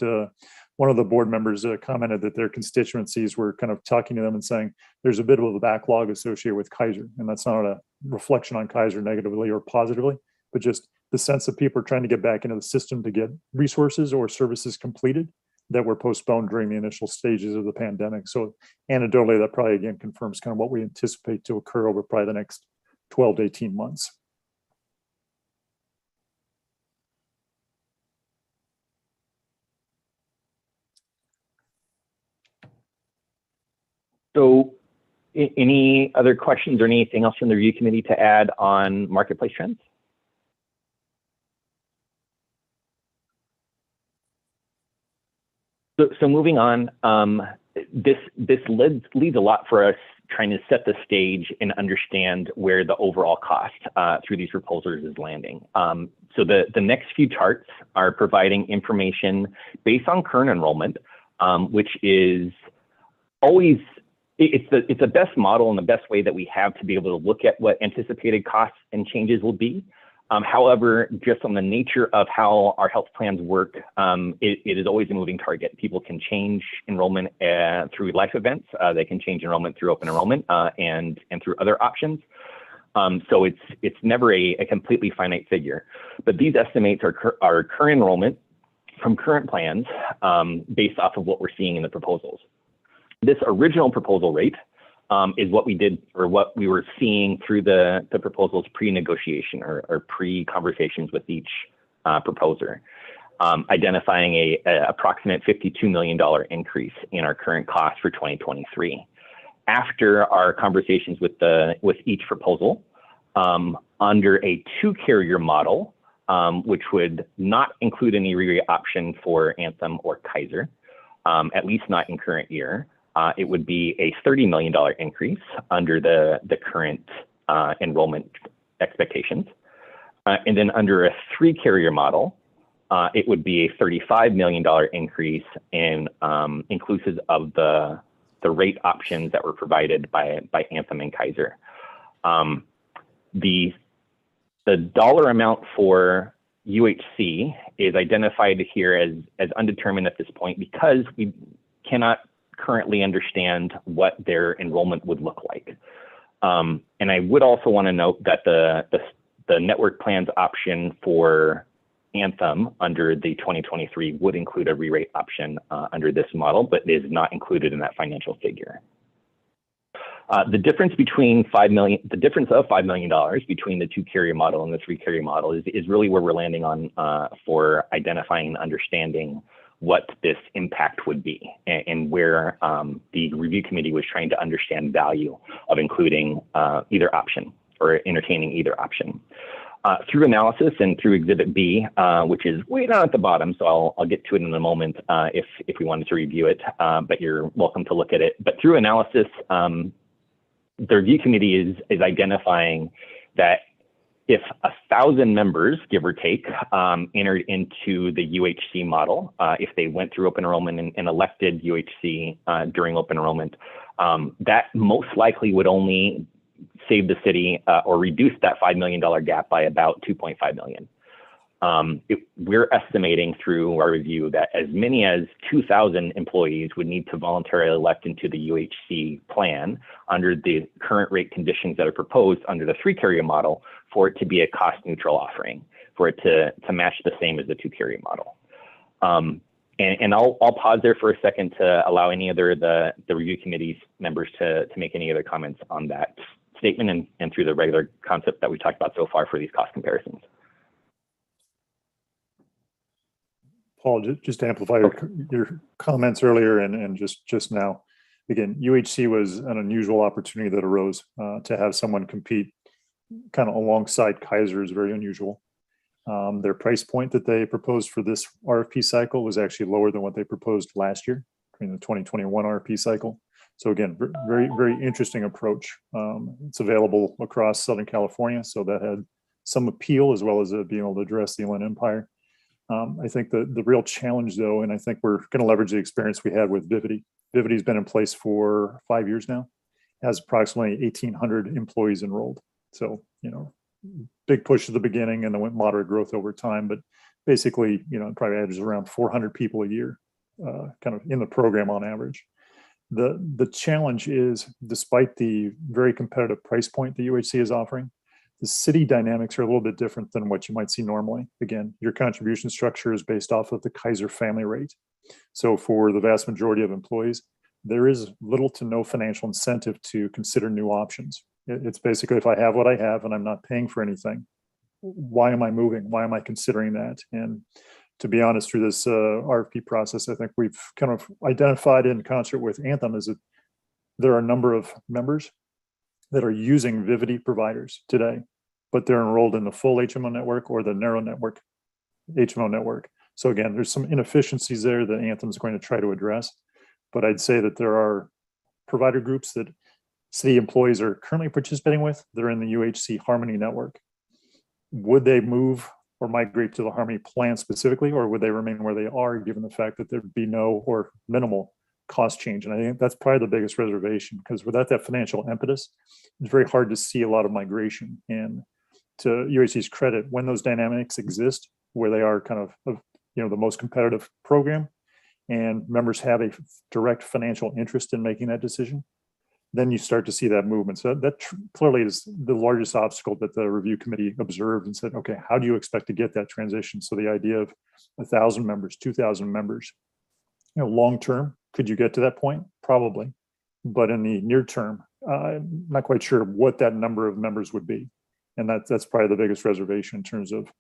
one of the board members commented that their constituencies were kind of talking to them and saying there's a bit of a backlog associated with Kaiser. And that's not a reflection on Kaiser negatively or positively, but just the sense that people are trying to get back into the system to get resources or services completed that were postponed during the initial stages of the pandemic. So anecdotally, that probably again confirms kind of what we anticipate to occur over probably the next 12 to 18 months. So any other questions or anything else from the review committee to add on marketplace trends? So moving on, this leads a lot for us trying to set the stage and understand where the overall cost through these proposals is landing. So the next few charts are providing information based on current enrollment, which is always, it's the best model and the best way that we have to be able to look at what anticipated costs and changes will be. However, just on the nature of how our health plans work, it is always a moving target. People can change enrollment through life events. They can change enrollment through open enrollment and through other options. So it's never a completely finite figure. But these estimates are current enrollment from current plans based off of what we're seeing in the proposals. This original proposal rate is what we did, or what we were seeing through the proposals pre-negotiation or pre-conversations with each proposer, identifying a approximate $52 million increase in our current cost for 2023. After our conversations with each proposal, under a 2-carrier model, which would not include any re-rate option for Anthem or Kaiser, at least not in current year. It would be a $30 million increase under the current enrollment expectations. And then under a 3-carrier model, it would be a $35 million increase in inclusive of the rate options that were provided by Anthem and Kaiser. The the dollar amount for UHC is identified here as undetermined at this point because we cannot currently understand what their enrollment would look like. And I would also want to note that the network plans option for Anthem under the 2023 would include a re-rate option under this model, but is not included in that financial figure. The difference between the difference of $5 million between the 2-carrier model and the 3-carrier model is really where we're landing on for identifying and understanding what this impact would be, and where the review committee was trying to understand value of including either option or entertaining either option. Through analysis and through Exhibit B, which is way down at the bottom, so I'll get to it in a moment if we wanted to review it, but you're welcome to look at it. But through analysis, the review committee is identifying that if 1,000 members, give or take, entered into the UHC model, if they went through open enrollment and elected UHC during open enrollment, that most likely would only save the city or reduce that $5 million gap by about $2.5 million. We're estimating through our review that as many as 2,000 employees would need to voluntarily elect into the UHC plan under the current rate conditions that are proposed under the 3-carrier model for it to be a cost neutral offering, for it to match the same as the 2-carrier model. And I'll pause there for a second to allow any other the review committee's members to make any other comments on that statement and through the regular concept that we talked about so far for these cost comparisons. Paul, just to amplify your comments earlier and just now, again, UHC was an unusual opportunity that arose to have someone compete kind of alongside Kaiser is very unusual. Their price point that they proposed for this RFP cycle was actually lower than what they proposed last year during the 2021 RFP cycle. So again, very, very interesting approach. It's available across Southern California, so that had some appeal as well as being able to address the Inland Empire. I think the real challenge though, and I think we're going to leverage the experience we had with Vivity. Vivity's been in place for 5 years now, has approximately 1,800 employees enrolled. So, big push at the beginning and then went moderate growth over time, but basically, probably averages around 400 people a year, kind of in the program on average. The challenge is, despite the very competitive price point the UHC is offering, the city dynamics are a little bit different than what you might see normally. Again, your contribution structure is based off of the Kaiser family rate. So for the vast majority of employees, there is little to no financial incentive to consider new options. It's basically, if I have what I have and I'm not paying for anything, why am I moving? Why am I considering that? And to be honest, through this RFP process, I think we've kind of identified in concert with Anthem is that there are a number of members that are using Vivity providers today, but they're enrolled in the full HMO network or the narrow network HMO network. So again, there's some inefficiencies there that Anthem's going to try to address. But I'd say that there are provider groups that city employees are currently participating with. They're in the UHC Harmony network. Would they move or migrate to the Harmony plan specifically, or would they remain where they are, given the fact that there'd be no or minimal cost change? And I think that's probably the biggest reservation, because without that financial impetus, it's very hard to see a lot of migration. And to UHC's credit, when those dynamics exist, where they are kind of the most competitive program, and members have a direct financial interest in making that decision, then you start to see that movement. So that clearly is the largest obstacle that the review committee observed and said, okay, how do you expect to get that transition? So the idea of 1,000 members, 2,000 members, long term, could you get to that point? Probably. But in the near term, I'm not quite sure what that number of members would be. And that's probably the biggest reservation in terms of,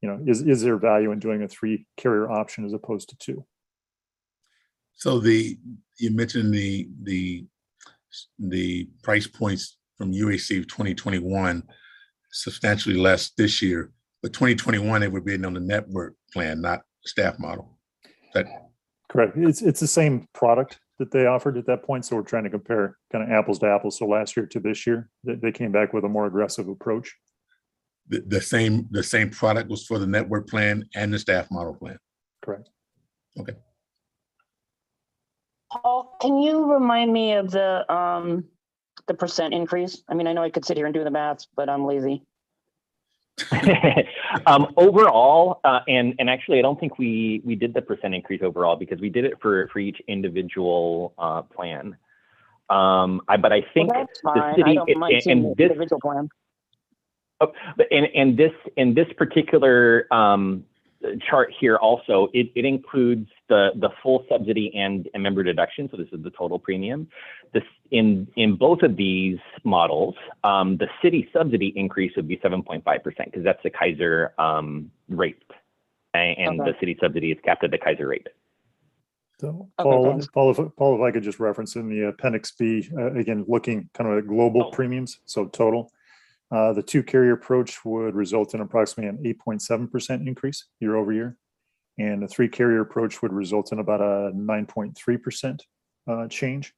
is there value in doing a 3-carrier option as opposed to 2? So you mentioned the price points from UHC 2021 substantially less this year, but 2021 they were being on the network plan, not staff model. Correct. It's the same product that they offered at that point. So we're trying to compare kind of apples to apples. So last year to this year, they came back with a more aggressive approach. The same product was for the network plan and the staff model plan. Correct. Okay. Paul, can you remind me of the percent increase? I mean, I know I could sit here and do the math, but I'm lazy. Overall, and actually, I don't think we did the percent increase overall because we did it for each individual plan. But I think That's the fine. I city don't mind seeing the and this individual plan. in this particular chart here also, it includes the full subsidy and member deduction. So this is the total premium. This in both of these models, the city subsidy increase would be 7.5% because that's the Kaiser rate, and Okay. the city subsidy is capped at the Kaiser rate. So Okay, Paul, thanks. Paul, if I could just reference in the Appendix B, again, looking kind of at global premiums, so total. The two carrier approach would result in approximately an 8.7% increase year over year. And the three carrier approach would result in about a 9.3% change.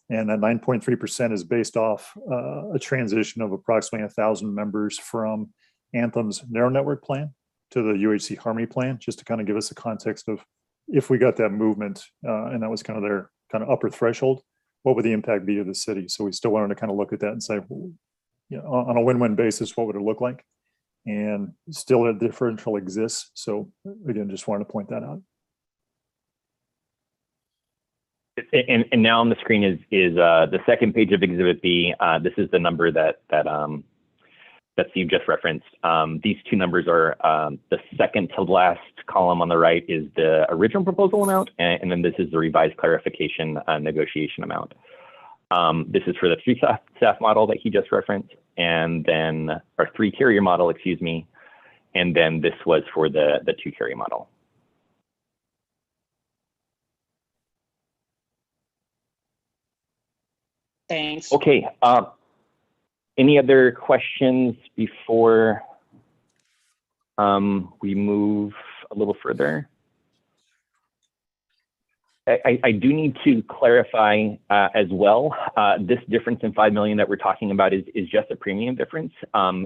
And that 9.3% is based off a transition of approximately 1,000 members from Anthem's narrow network plan to the UHC Harmony plan, just to kind of give us a context of if we got that movement and that was kind of their kind of upper threshold, what would the impact be to the city? So we still wanted to kind of look at that and say, well, you know, on a win-win basis, what would it look like? And still a differential exists. So again, just wanted to point that out. And now on the screen is the second page of Exhibit B. This is the number that Steve just referenced. These two numbers are the second to last column on the right is the original proposal amount, and then this is the revised clarification negotiation amount. This is for the three staff model that he just referenced, and then our three carrier model, excuse me, and then this was for the two carrier model. Thanks. Okay. Any other questions before we move a little further? I do need to clarify as well, this difference in $5 million that we're talking about is just a premium difference.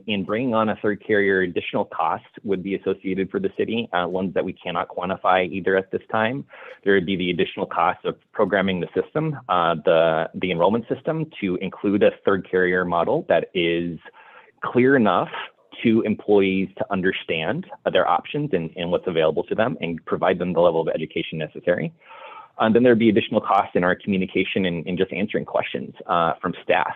In bringing on a third carrier, additional costs would be associated for the city, ones that we cannot quantify either at this time. There would be the additional cost of programming the system, the enrollment system, to include a third carrier model that is clear enough to employees to understand their options and what's available to them and provide them the level of education necessary. Then there'd be additional costs in our communication and just answering questions from staff.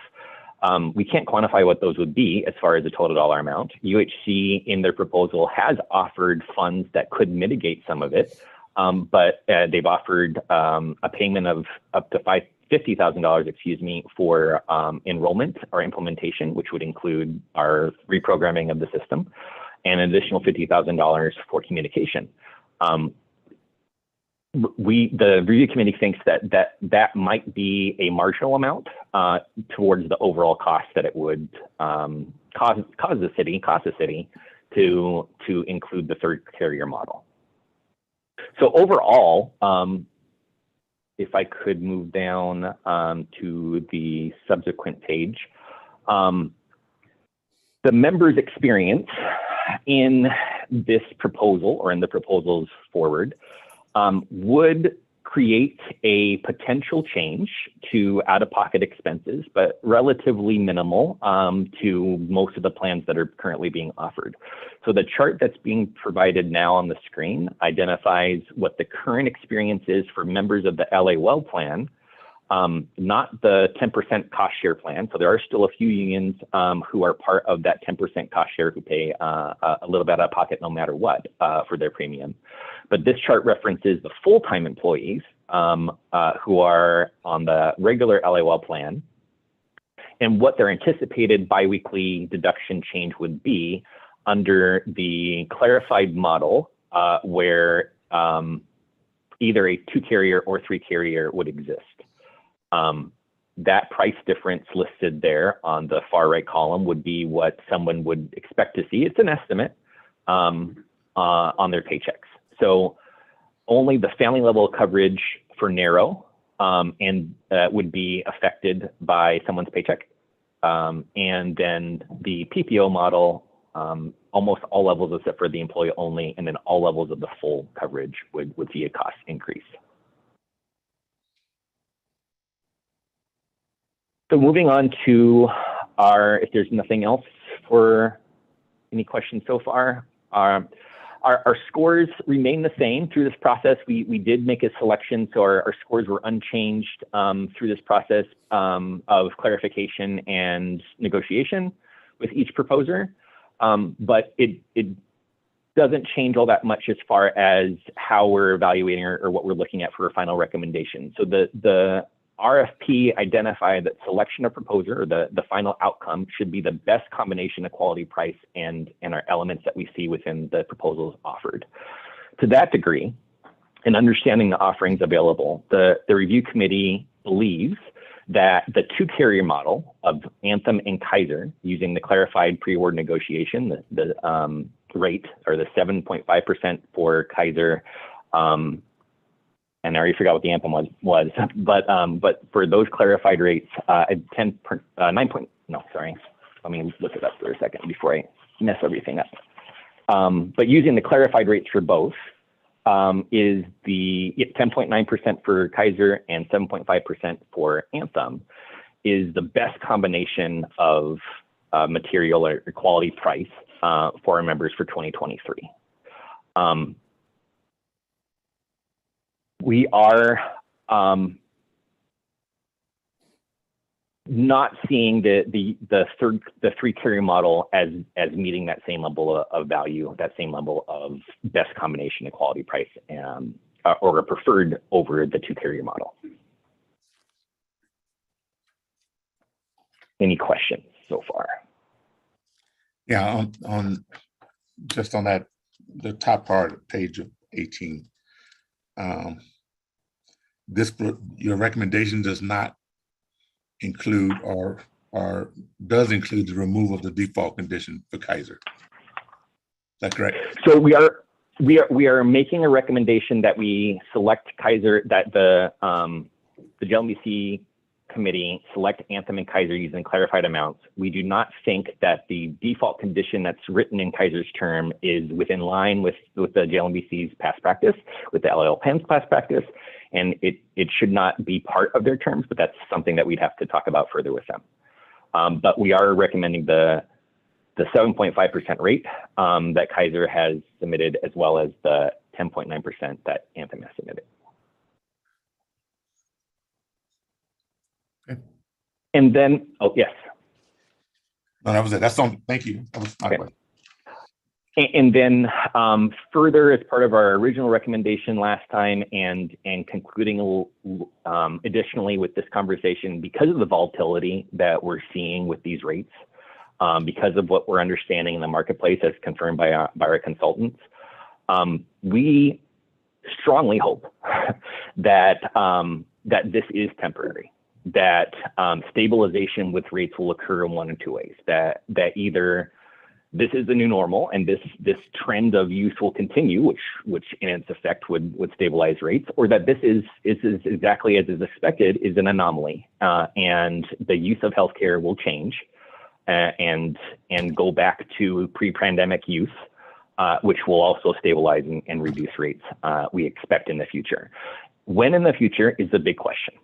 We can't quantify what those would be as far as the total dollar amount. UHC in their proposal has offered funds that could mitigate some of it, but they've offered a payment of up to $50,000, excuse me, for enrollment or implementation, which would include our reprogramming of the system, and an additional $50,000 for communication. The review committee thinks that might be a marginal amount towards the overall cost that it would cost the city to include the third carrier model. So overall, if I could move down to the subsequent page, the members' experience in this proposal or in the proposals forward would create a potential change to out-of-pocket expenses, but relatively minimal to most of the plans that are currently being offered. So the chart that's being provided now on the screen identifies what the current experience is for members of the LA Well plan, not the 10% cost share plan. So there are still a few unions who are part of that 10% cost share who pay a little bit out of pocket no matter what for their premium. But this chart references the full-time employees who are on the regular LA Well plan and what their anticipated biweekly deduction change would be under the clarified model where either a two carrier or three carrier would exist. That price difference listed there on the far right column would be what someone would expect to see. It's an estimate on their paychecks. So only the family level coverage for narrow and would be affected by someone's paycheck. And then the PPO model, almost all levels except for the employee only, and then all levels of the full coverage would see a cost increase. So moving on to if there's nothing else for Any questions so far? Our scores remain the same through this process. We did make a selection, so our scores were unchanged through this process of clarification and negotiation with each proposer. But it doesn't change all that much as far as how we're evaluating or what we're looking at for a final recommendation. So the RFP identified that selection of proposer, or the final outcome, should be the best combination of quality, price, and our elements that we see within the proposals offered. To that degree, in understanding the offerings available, the review committee believes that the two-carrier model of Anthem and Kaiser, using the clarified pre-award negotiation, the rate, or the 7.5% for Kaiser, and I already forgot what the Anthem was, but for those clarified rates, let me look it up for a second before I mess everything up. But using the clarified rates for both is the 10.9% for Kaiser and 7.5% for Anthem is the best combination of material or quality price for our members for 2023. We are not seeing the three carrier model as meeting that same level of value, that same level of best combination of quality, price, and or preferred over the two carrier model. Any questions so far? Yeah, on just on that, the top part of page 18. Your recommendation does not include or does include the removal of the default condition for Kaiser. Is that correct? So we are making a recommendation that we select Kaiser, that the JLMBC committee select Anthem and Kaiser using clarified amounts. We do not think that the default condition that's written in Kaiser's term is within line with the JLMBC's past practice, with the LLPen's past practice, and it should not be part of their terms, but that's something that we'd have to talk about further with them. But we are recommending the 7.5% rate that Kaiser has submitted, as well as the 10.9% that Anthem has submitted. Okay. And then, oh, yes. No, that was it. That's on. Thank you. That was my question. And then further, as part of our original recommendation last time, and concluding additionally with this conversation, because of the volatility that we're seeing with these rates, because of what we're understanding in the marketplace as confirmed by our consultants, we strongly hope that that this is temporary, that stabilization with rates will occur in one of two ways, that either this is the new normal and this trend of use will continue, which in its effect would stabilize rates, or that this is exactly as is expected, is an anomaly, and the use of healthcare will change and go back to pre-pandemic use, which will also stabilize and reduce rates, we expect in the future. When in the future is the big question.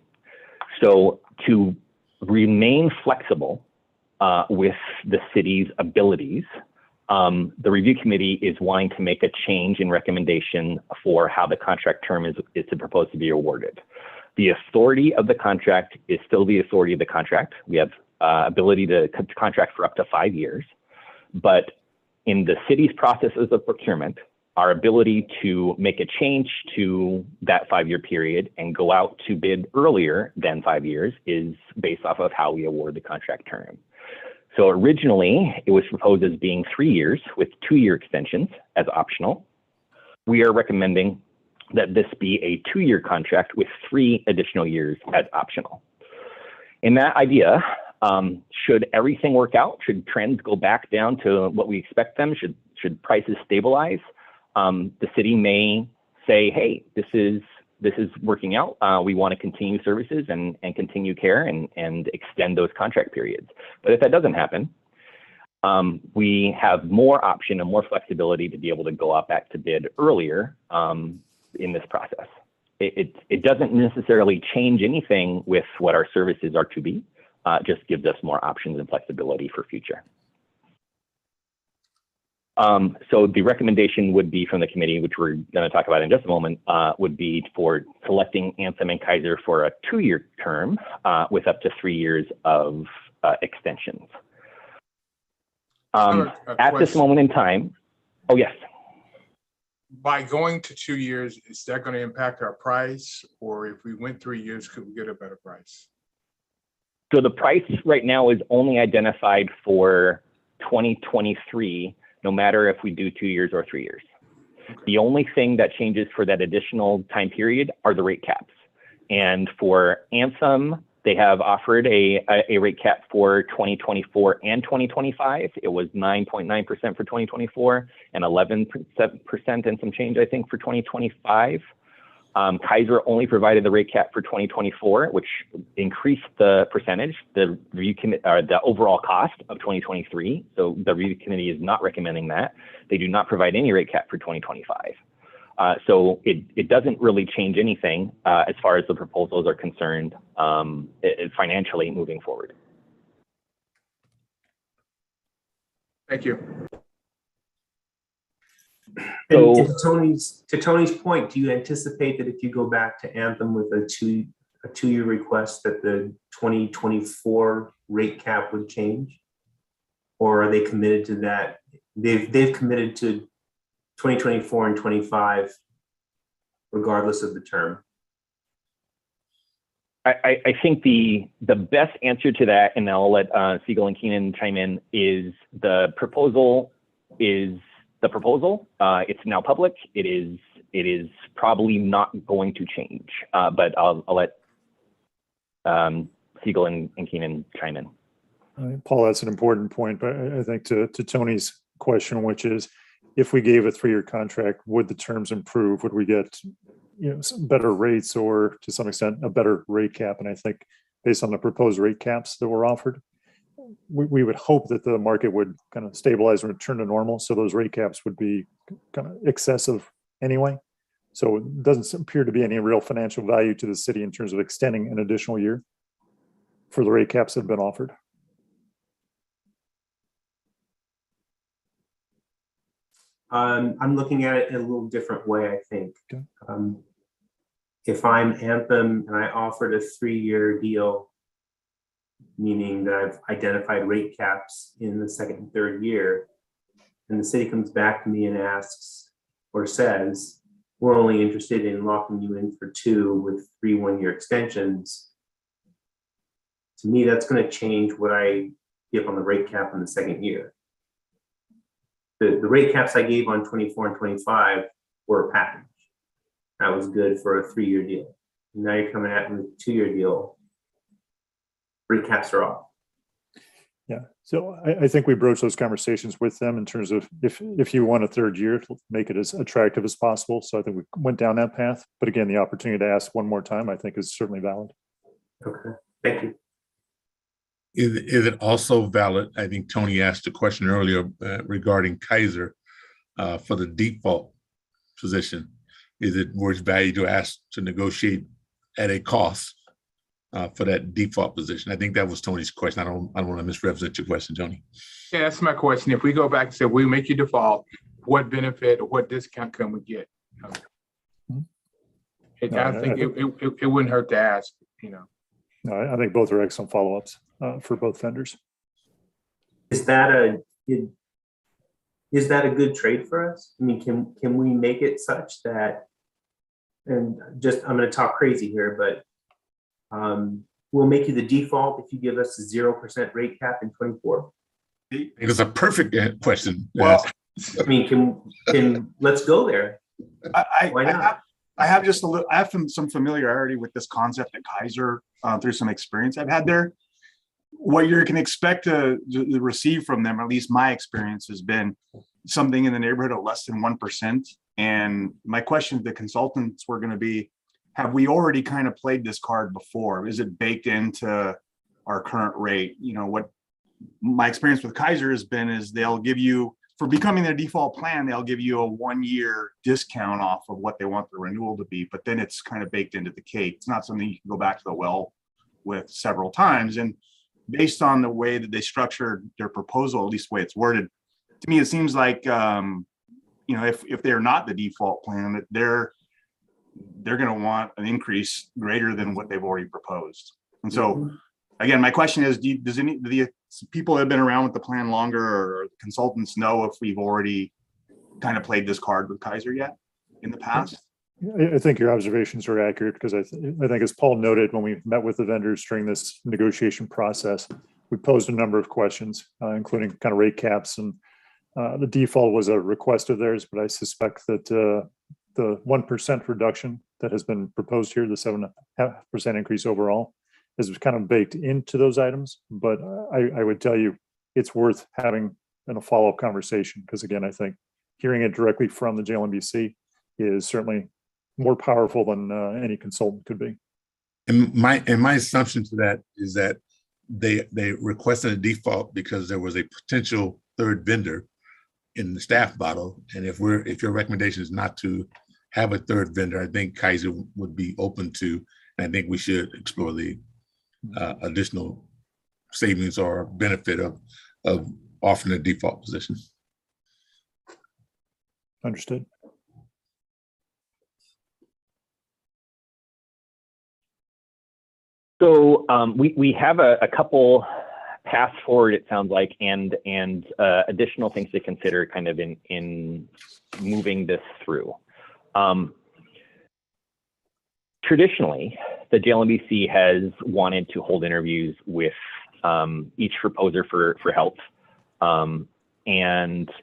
So to remain flexible with the city's abilities, the review committee is wanting to make a change in recommendation for how the contract term is proposed to be awarded. The authority of the contract is still the authority of the contract. We have ability to contract for up to 5 years, but in the city's processes of procurement, our ability to make a change to that 5-year period and go out to bid earlier than 5 years is based off of how we award the contract term. So originally, it was proposed as being 3 years with 2-year extensions as optional. We are recommending that this be a 2-year contract with 3 additional years as optional. In that idea, should everything work out, should trends go back down to what we expect them, should prices stabilize, the city may say, hey, this is working out. We want to continue services and continue care and extend those contract periods. But if that doesn't happen, we have more option and more flexibility to be able to go out back to bid earlier in this process. It doesn't necessarily change anything with what our services are to be, just gives us more options and flexibility for future. So the recommendation would be from the committee, which we're going to talk about in just a moment, would be for selecting Anthem and Kaiser for a 2-year term with up to 3 years of extensions. At this moment in time, oh yes. By going to 2 years, is that going to impact our price? Or if we went 3 years, could we get a better price? So the price right now is only identified for 2023, no matter if we do 2 years or 3 years. Okay. The only thing that changes for that additional time period are the rate caps. And for Anthem, they have offered a rate cap for 2024 and 2025. It was 9.9% for 2024 and 11% and some change, I think, for 2025. Kaiser only provided the rate cap for 2024, which increased the percentage, the overall cost of 2023. So the review committee is not recommending that. They do not provide any rate cap for 2025. So it doesn't really change anything as far as the proposals are concerned financially moving forward. Thank you. So, and to Tony's point, do you anticipate that if you go back to Anthem with a two-year request that the 2024 rate cap would change? Or are they committed to that? They've committed to 2024 and 25 regardless of the term. I think the best answer to that, and I'll let Siegel and Keenan chime in, is the proposal is the proposal. It's now public. It is probably not going to change, but I'll let Siegel and Keenan chime in. Paul, that's an important point, but I think to Tony's question, which is, if we gave a 3-year contract, would the terms improve? Would we get some better rates, or to some extent a better rate cap? And I think based on the proposed rate caps that were offered, we would hope that the market would kind of stabilize and return to normal. So those rate caps would be kind of excessive anyway. So it doesn't appear to be any real financial value to the city in terms of extending an additional year for the rate caps that have been offered. I'm looking at it in a little different way, I think. Okay. If I'm Anthem and I offered a 3-year deal, meaning that I've identified rate caps in the second and third year, and the city comes back to me and asks or says, we're only interested in locking you in for 2 with 3 1-year extensions, to me, that's going to change what I give on the rate cap in the second year. The rate caps I gave on 24 and 25 were a package. That was good for a 3-year deal. And now you're coming at me with a 2-year deal. Rate caps are off. Yeah, so I think we broached those conversations with them in terms of if you want a 3rd year, make it as attractive as possible. So I think we went down that path. But again, the opportunity to ask one more time, I think, is certainly valid. Okay, thank you. Is it also valid? I think Tony asked a question earlier regarding Kaiser for the default position. Is it worth value to ask to negotiate at a cost for that default position? I think that was Tony's question. I don't want to misrepresent your question, Tony. Yeah, that's my question. If we go back and say we make you default, what benefit or what discount can we get? I think it wouldn't hurt to ask. No, I think both are excellent follow-ups for both vendors. Is that a good trade for us? I mean, can we make it such that, and just, I'm going to talk crazy here, but we'll make you the default if you give us a 0% rate cap in 24? It's a perfect question. Well, I mean, can let's go there. Why not? I have some familiarity with this concept at Kaiser through some experience I've had there. What you can expect to receive from them, or at least my experience, has been something in the neighborhood of less than 1%. And my question to the consultants were going to be, have we already kind of played this card before? Is it baked into our current rate? What my experience with Kaiser has been is they'll give you, for becoming their default plan, they'll give you a 1-year discount off of what they want the renewal to be, but then it's kind of baked into the cake. It's not something you can go back to the well with several times. And based on the way that they structured their proposal, at least the way it's worded, to me, it seems like, if they're not the default plan, that they're going to want an increase greater than what they've already proposed. And so, again, my question is, do the people that have been around with the plan longer or consultants know if we've already kind of played this card with Kaiser yet in the past? I think your observations are accurate because I think as Paul noted, when we met with the vendors during this negotiation process, we posed a number of questions, including kind of rate caps, and the default was a request of theirs, but I suspect that the 1% reduction that has been proposed here, the 7.5% increase overall, is kind of baked into those items. But I would tell you it's worth having in a follow-up conversation because, again, I think hearing it directly from the JLMBC is certainly more powerful than any consultant could be. And my assumption to that is that they requested a default because there was a potential third vendor in the staff model. And if your recommendation is not to have a third vendor, I think Kaiser would be open to, and I think we should explore the additional savings or benefit of offering a default position. Understood. So we have a couple paths forward, it sounds like, and additional things to consider kind of in moving this through. Traditionally, the JLMBC has wanted to hold interviews with each proposer for help. And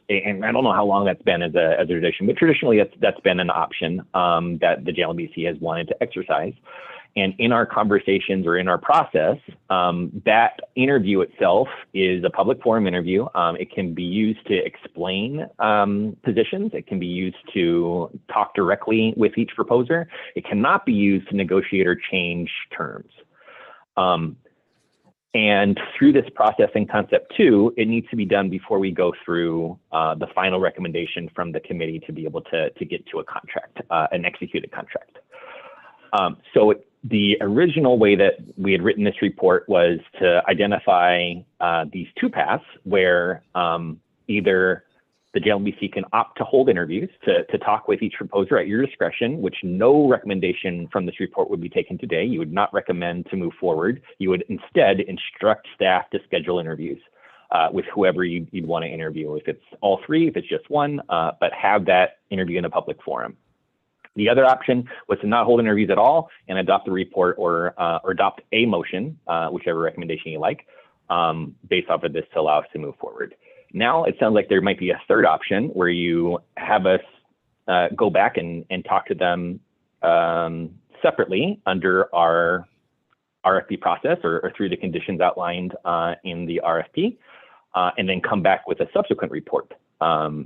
I don't know how long that's been as a tradition, but traditionally that's been an option that the JLMBC has wanted to exercise. And in our conversations or in our process, that interview itself is a public forum interview. It can be used to explain positions. It can be used to talk directly with each proposer. It cannot be used to negotiate or change terms. And through this process in concept 2, it needs to be done before we go through the final recommendation from the committee to be able to get to a contract, an executed contract. So the original way that we had written this report was to identify these two paths where either the JLMBC can opt to hold interviews to talk with each proposer at your discretion, which no recommendation from this report would be taken today. You would not recommend to move forward. You would instead instruct staff to schedule interviews with whoever you'd want to interview, if it's all three, if it's just one, but have that interview in a public forum. The other option was to not hold interviews at all and adopt the report or adopt a motion, whichever recommendation you like, based off of this to allow us to move forward. Now it sounds like there might be a third option where you have us go back and talk to them separately under our RFP process or through the conditions outlined in the RFP, and then come back with a subsequent report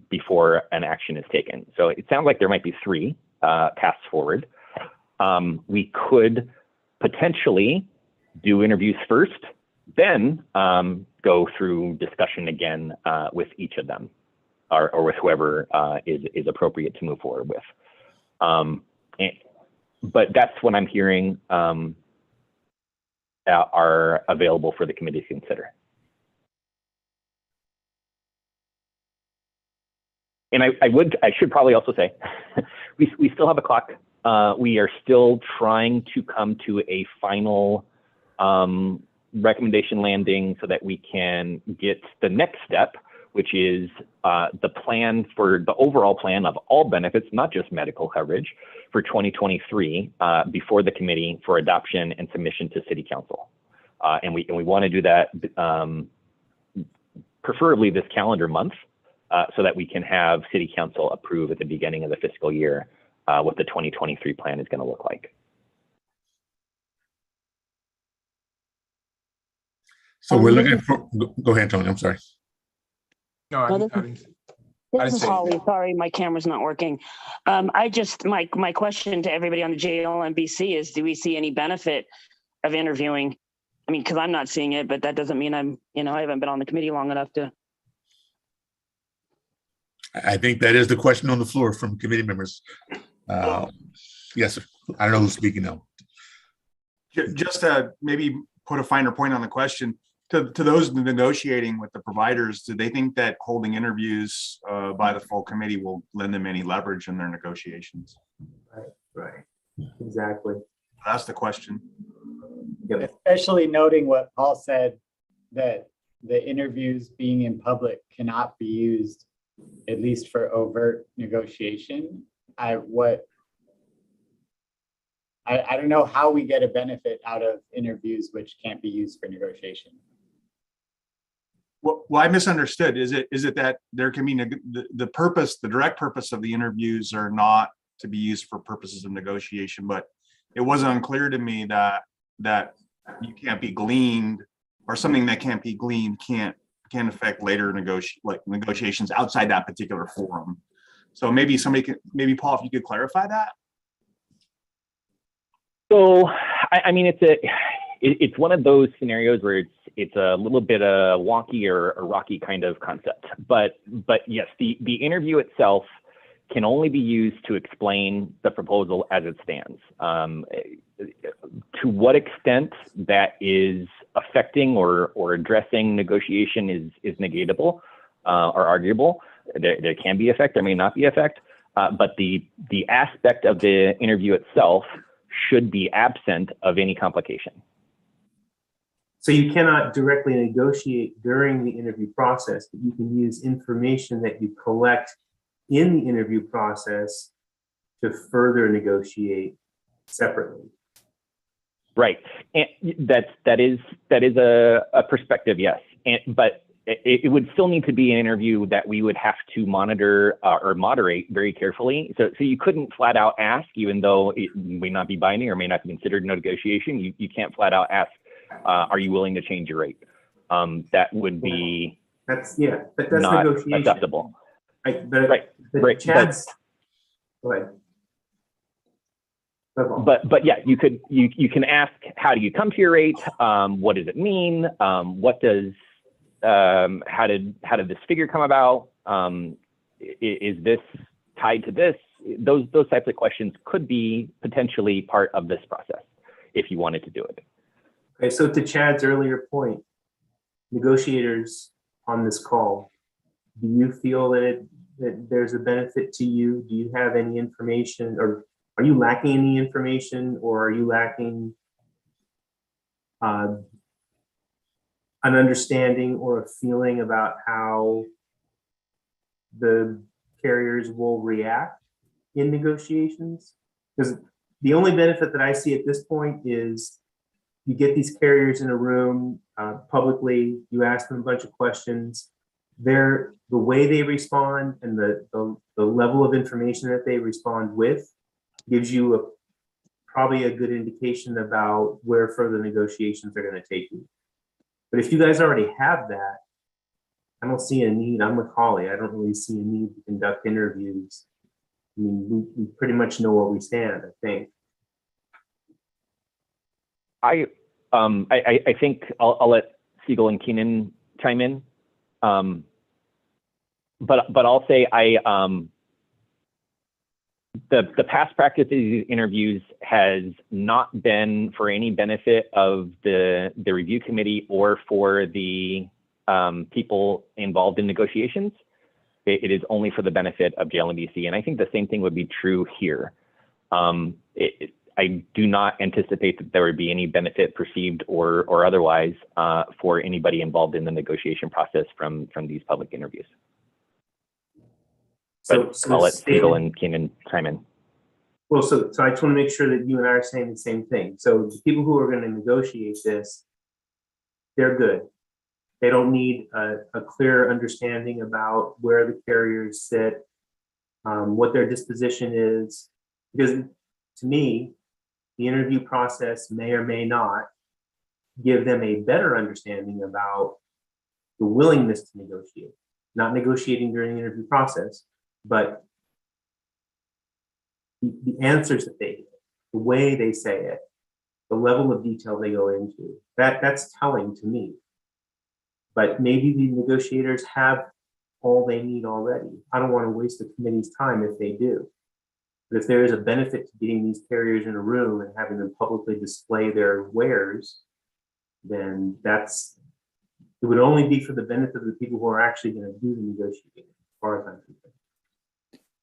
before an action is taken. So it sounds like there might be three paths forward. We could potentially do interviews first, then go through discussion again with each of them or with whoever is appropriate to move forward with. But that's what I'm hearing are available for the committee to consider. And I should probably also say, we still have a clock. We are still trying to come to a final recommendation landing so that we can get the next step, which is the plan for the overall plan of all benefits, not just medical coverage, for 2023 before the committee for adoption and submission to City Council. And we want to do that preferably this calendar month so that we can have City Council approve at the beginning of the fiscal year what the 2023 plan is going to look like. So we're looking for, go ahead, Tony, I'm sorry. No, I didn't This is Holly. Sorry, my camera's not working. My question to everybody on the JLMBC is, do we see any benefit of interviewing? I mean, because I'm not seeing it, but that doesn't mean I haven't been on the committee long enough to. I think that is the question on the floor from committee members. Yes, sir. I don't know who's speaking now. Just to maybe put a finer point on the question, to those negotiating with the providers, do they think that holding interviews by the full committee will lend them any leverage in their negotiations? Right, exactly. That's the question. Yep. Especially noting what Paul said, that the interviews being in public cannot be used, at least for overt negotiation. I don't know how we get a benefit out of interviews which can't be used for negotiation. Well, I misunderstood. Is it that there can be the purpose, the direct purpose of the interviews are not to be used for purposes of negotiation, but it wasn't unclear to me that you can't be gleaned, or something that can't be gleaned can't affect later negotiations outside that particular forum. So maybe maybe Paul, if you could clarify that. So, I mean, it's one of those scenarios where it's a little bit of wonky or a rocky kind of concept. But yes, the interview itself can only be used to explain the proposal as it stands. To what extent that is affecting or addressing negotiation is negatable or arguable. There can be effect, there may not be effect, but the aspect of the interview itself should be absent of any complication. So you cannot directly negotiate during the interview process, but you can use information that you collect in the interview process to further negotiate separately. Right, and that is a perspective, yes. But it would still need to be an interview that we would have to monitor or moderate very carefully. So you couldn't flat out ask, even though it may not be binding or may not be considered negotiation. You can't flat out ask, are you willing to change your rate? That would be that's not negotiation. acceptable. Right. Chad's, go ahead. But yeah, you can ask, how do you come to your rate? What does it mean? What does how did this figure come about? Is this tied to this? Those types of questions could be potentially part of this process if you wanted to do it. Okay, so to Chad's earlier point, negotiators on this call, do you feel that there's a benefit to you? Do you have any information, or are you lacking any information, or are you lacking an understanding or a feeling about how the carriers will react in negotiations? Because the only benefit that I see at this point is you get these carriers in a room publicly, you ask them a bunch of questions. The way they respond and the level of information that they respond with gives you probably a good indication about where further negotiations are going to take you. But if you guys already have that, I don't see a need. I'm with Holly. I don't really see a need to conduct interviews. I mean, we pretty much know where we stand, I think. I think I'll let Siegel and Keenan chime in. But I'll say the past practice of these interviews has not been for any benefit of the review committee or for the people involved in negotiations. It is only for the benefit of JLMBC, and I think the same thing would be true here. I do not anticipate that there would be any benefit perceived or otherwise for anybody involved in the negotiation process from these public interviews. But so I'll let Siegel and Keenan chime in. Well, so I just want to make sure that you and I are saying the same thing. So the people who are going to negotiate this, they're good. They don't need a clear understanding about where the carriers sit, what their disposition is, because to me, the interview process may or may not give them a better understanding about the willingness to negotiate, not negotiating during the interview process, but the answers that they give, the way they say it, the level of detail they go into, that's telling to me. But maybe the negotiators have all they need already. I don't want to waste the committee's time if they do. But if there is a benefit to getting these carriers in a room and having them publicly display their wares, then that's It would only be for the benefit of the people who are actually going to do the negotiating, as far as I'm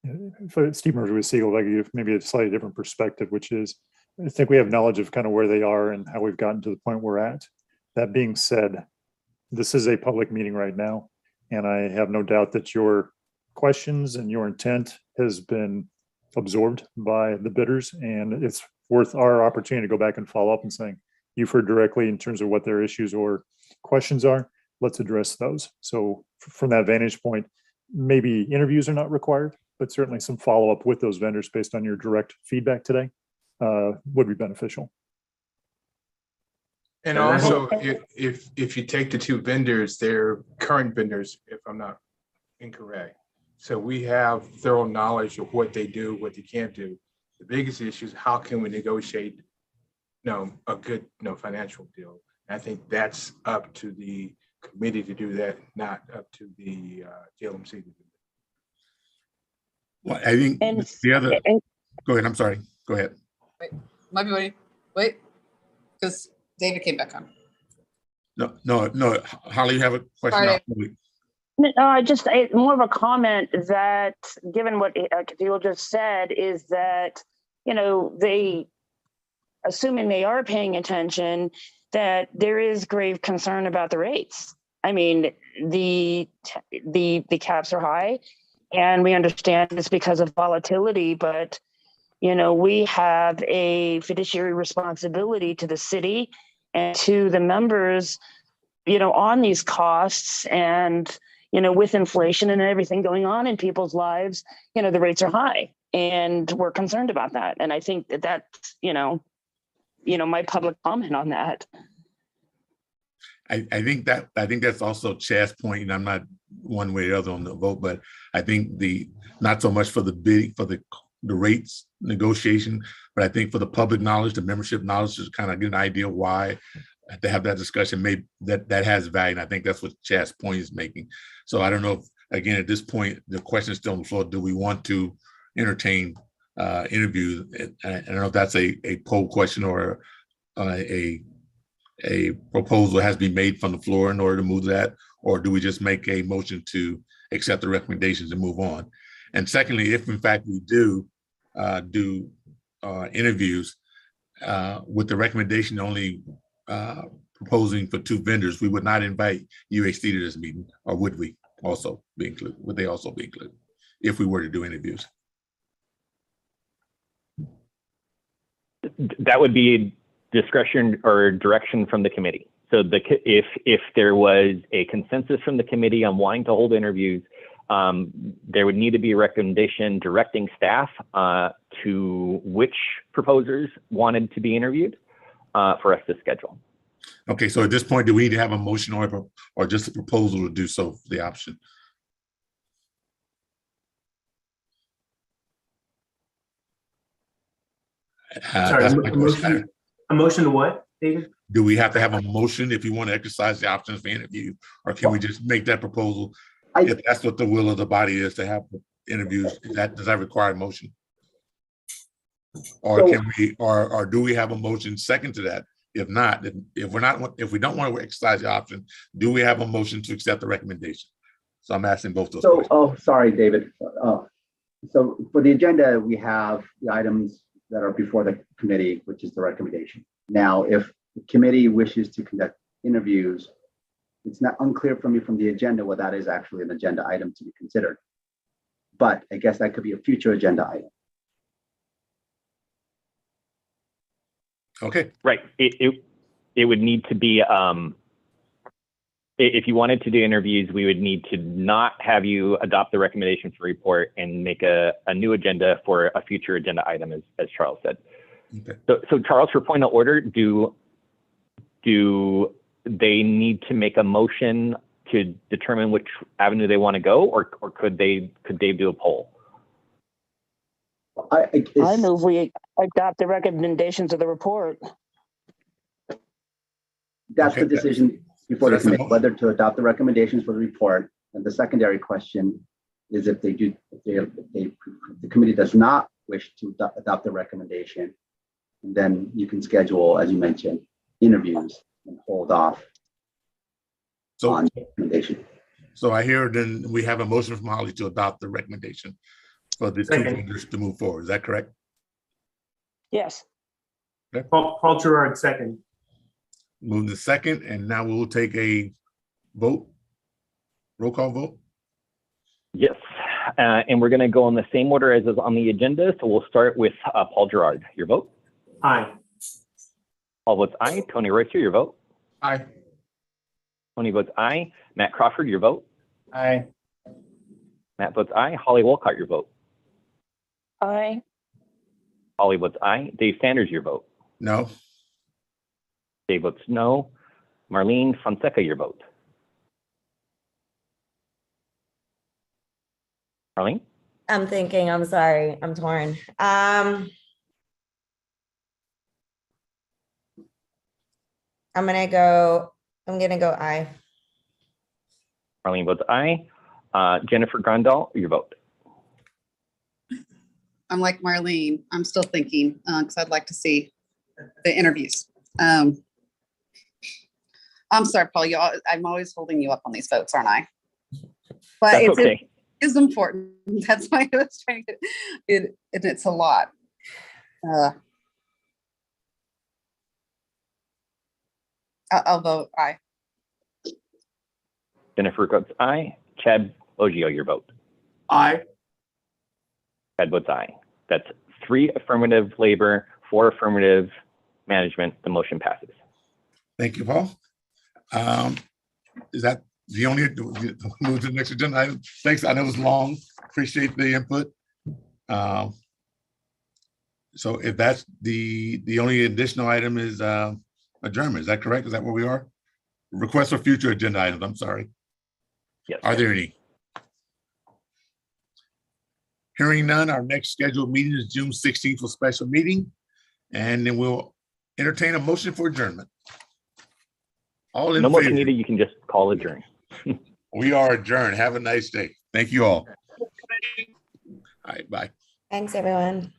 concerned. For Steve Murphy with Siegel, I give maybe a slightly different perspective, which is I think we have knowledge of kind of where they are and how we've gotten to the point we're at. That being said, this is a public meeting right now, and I have no doubt that your questions and your intent has been absorbed by the bidders, and it's worth our opportunity to go back and follow up and saying, you've heard directly in terms of what their issues or questions are, let's address those. So from that vantage point, maybe interviews are not required, but certainly some follow-up with those vendors based on your direct feedback today would be beneficial. And also, if you take the two vendors, they're current vendors, if I'm not incorrect. So we have thorough knowledge of what they do, what they can't do. The biggest issue is how can we negotiate, a good, financial deal. And I think that's up to the committee to do that, not up to the JLMC to do that. Well, I think the other. Go ahead. I'm sorry. Go ahead. Wait, might be waiting. Wait, because David came back on. No. Holly, you have a question? No, just more of a comment that given what Kathleen just said is that, they, assuming they are paying attention, that there is grave concern about the rates. I mean, the caps are high, and we understand it's because of volatility, but we have a fiduciary responsibility to the city and to the members, on these costs. And, with inflation and everything going on in people's lives, the rates are high, and we're concerned about that. And I think that's, my public comment on that. I think that's also Chad's point, and I'm not one way or the other on the vote, but I think not so much for the bidding for the rates negotiation, but I think for the public knowledge, the membership knowledge, to kind of get an idea why to have that discussion, maybe that has value. And I think that's what Chad's point is making. So I don't know if, again, at this point, the question is still on the floor. Do we want to entertain interviews? And I don't know if that's a poll question or a proposal has to be made from the floor in order to move that, or do we just make a motion to accept the recommendations and move on? And secondly, if in fact we do interviews with the recommendation only proposing for two vendors, we would not invite UHC to this meeting, or would we also be included? Would they also be included if we were to do interviews? That would be discretion or direction from the committee. So if there was a consensus from the committee on wanting to hold interviews, there would need to be a recommendation directing staff to which proposers wanted to be interviewed for us to schedule. Okay, so at this point, do we need to have a motion or just a proposal to do so for the option? Sorry, a motion to what, David? Do we have to have a motion if you want to exercise the options for interview, or can we just make that proposal if that's what the will of the body is to have interviews? Does that require a motion? Or can we, or do we have a motion second to that? If not, if we don't want to exercise the option, do we have a motion to accept the recommendation? So I'm asking both those questions. Oh, sorry, David. So for the agenda, we have the items that are before the committee, which is the recommendation. Now, if the committee wishes to conduct interviews, it's not unclear for me from the agenda what that is actually an agenda item to be considered. But I guess that could be a future agenda item. Okay. Right. It would need to be, if you wanted to do interviews, we would need to not have you adopt the recommendations report and make a new agenda for a future agenda item, as Charles said. Okay. So Charles, for point of order, do they need to make a motion to determine which avenue they want to go, or could they do a poll? I move we adopt the recommendations of the report. That's the decision before the committee, whether to adopt the recommendations for the report. And the secondary question is if the committee does not wish to adopt the recommendation, then you can schedule, as you mentioned, interviews and hold off So, on the recommendation. so I hear then we have a motion from Holly to adopt the recommendation for the two Second. vendors to move forward. Is that correct? Yes. Paul Gerard, second. Move the second, and now we will take a vote. Roll call vote. Yes. And we're going to go in the same order as is on the agenda. So we'll start with Paul Gerard. Your vote? Aye. Paul votes aye. Tony Royster, your vote? Aye. Tony votes aye. Matt Crawford, your vote? Aye. Matt votes aye. Holly Wolcott, your vote? Aye. Holly votes aye. Dave Sanders, your vote? No. Dave votes no. Marlene Fonseca, your vote? Marlene? I'm thinking, I'm sorry, I'm torn. I'm gonna go aye. Marlene votes aye. Jennifer Grandal, your vote? I'm like Marlene. I'm still thinking because I'd like to see the interviews. I'm sorry, Paul. I'm always holding you up on these votes, aren't I? But That's it's okay. it is important. That's why I was trying to get it. It's a lot. I'll vote aye. Jennifer votes aye. Chad Ogio, your vote? Aye. Chad votes aye. That's 3 affirmative labor, 4 affirmative management. The motion passes. Thank you, Paul. Is that the only move to the next agenda item? Thanks. I know it was long. Appreciate the input. So if that's the only additional item is adjournment, is that correct? Is that where we are? Request for future agenda items. I'm sorry. Yes. Are there any? Hearing none, our next scheduled meeting is June 16th for special meeting, and then we'll entertain a motion for adjournment. All in No favor? motion needed. You can just call adjourn. We are adjourned. Have a nice day. Thank you all. All right, bye. Thanks, everyone.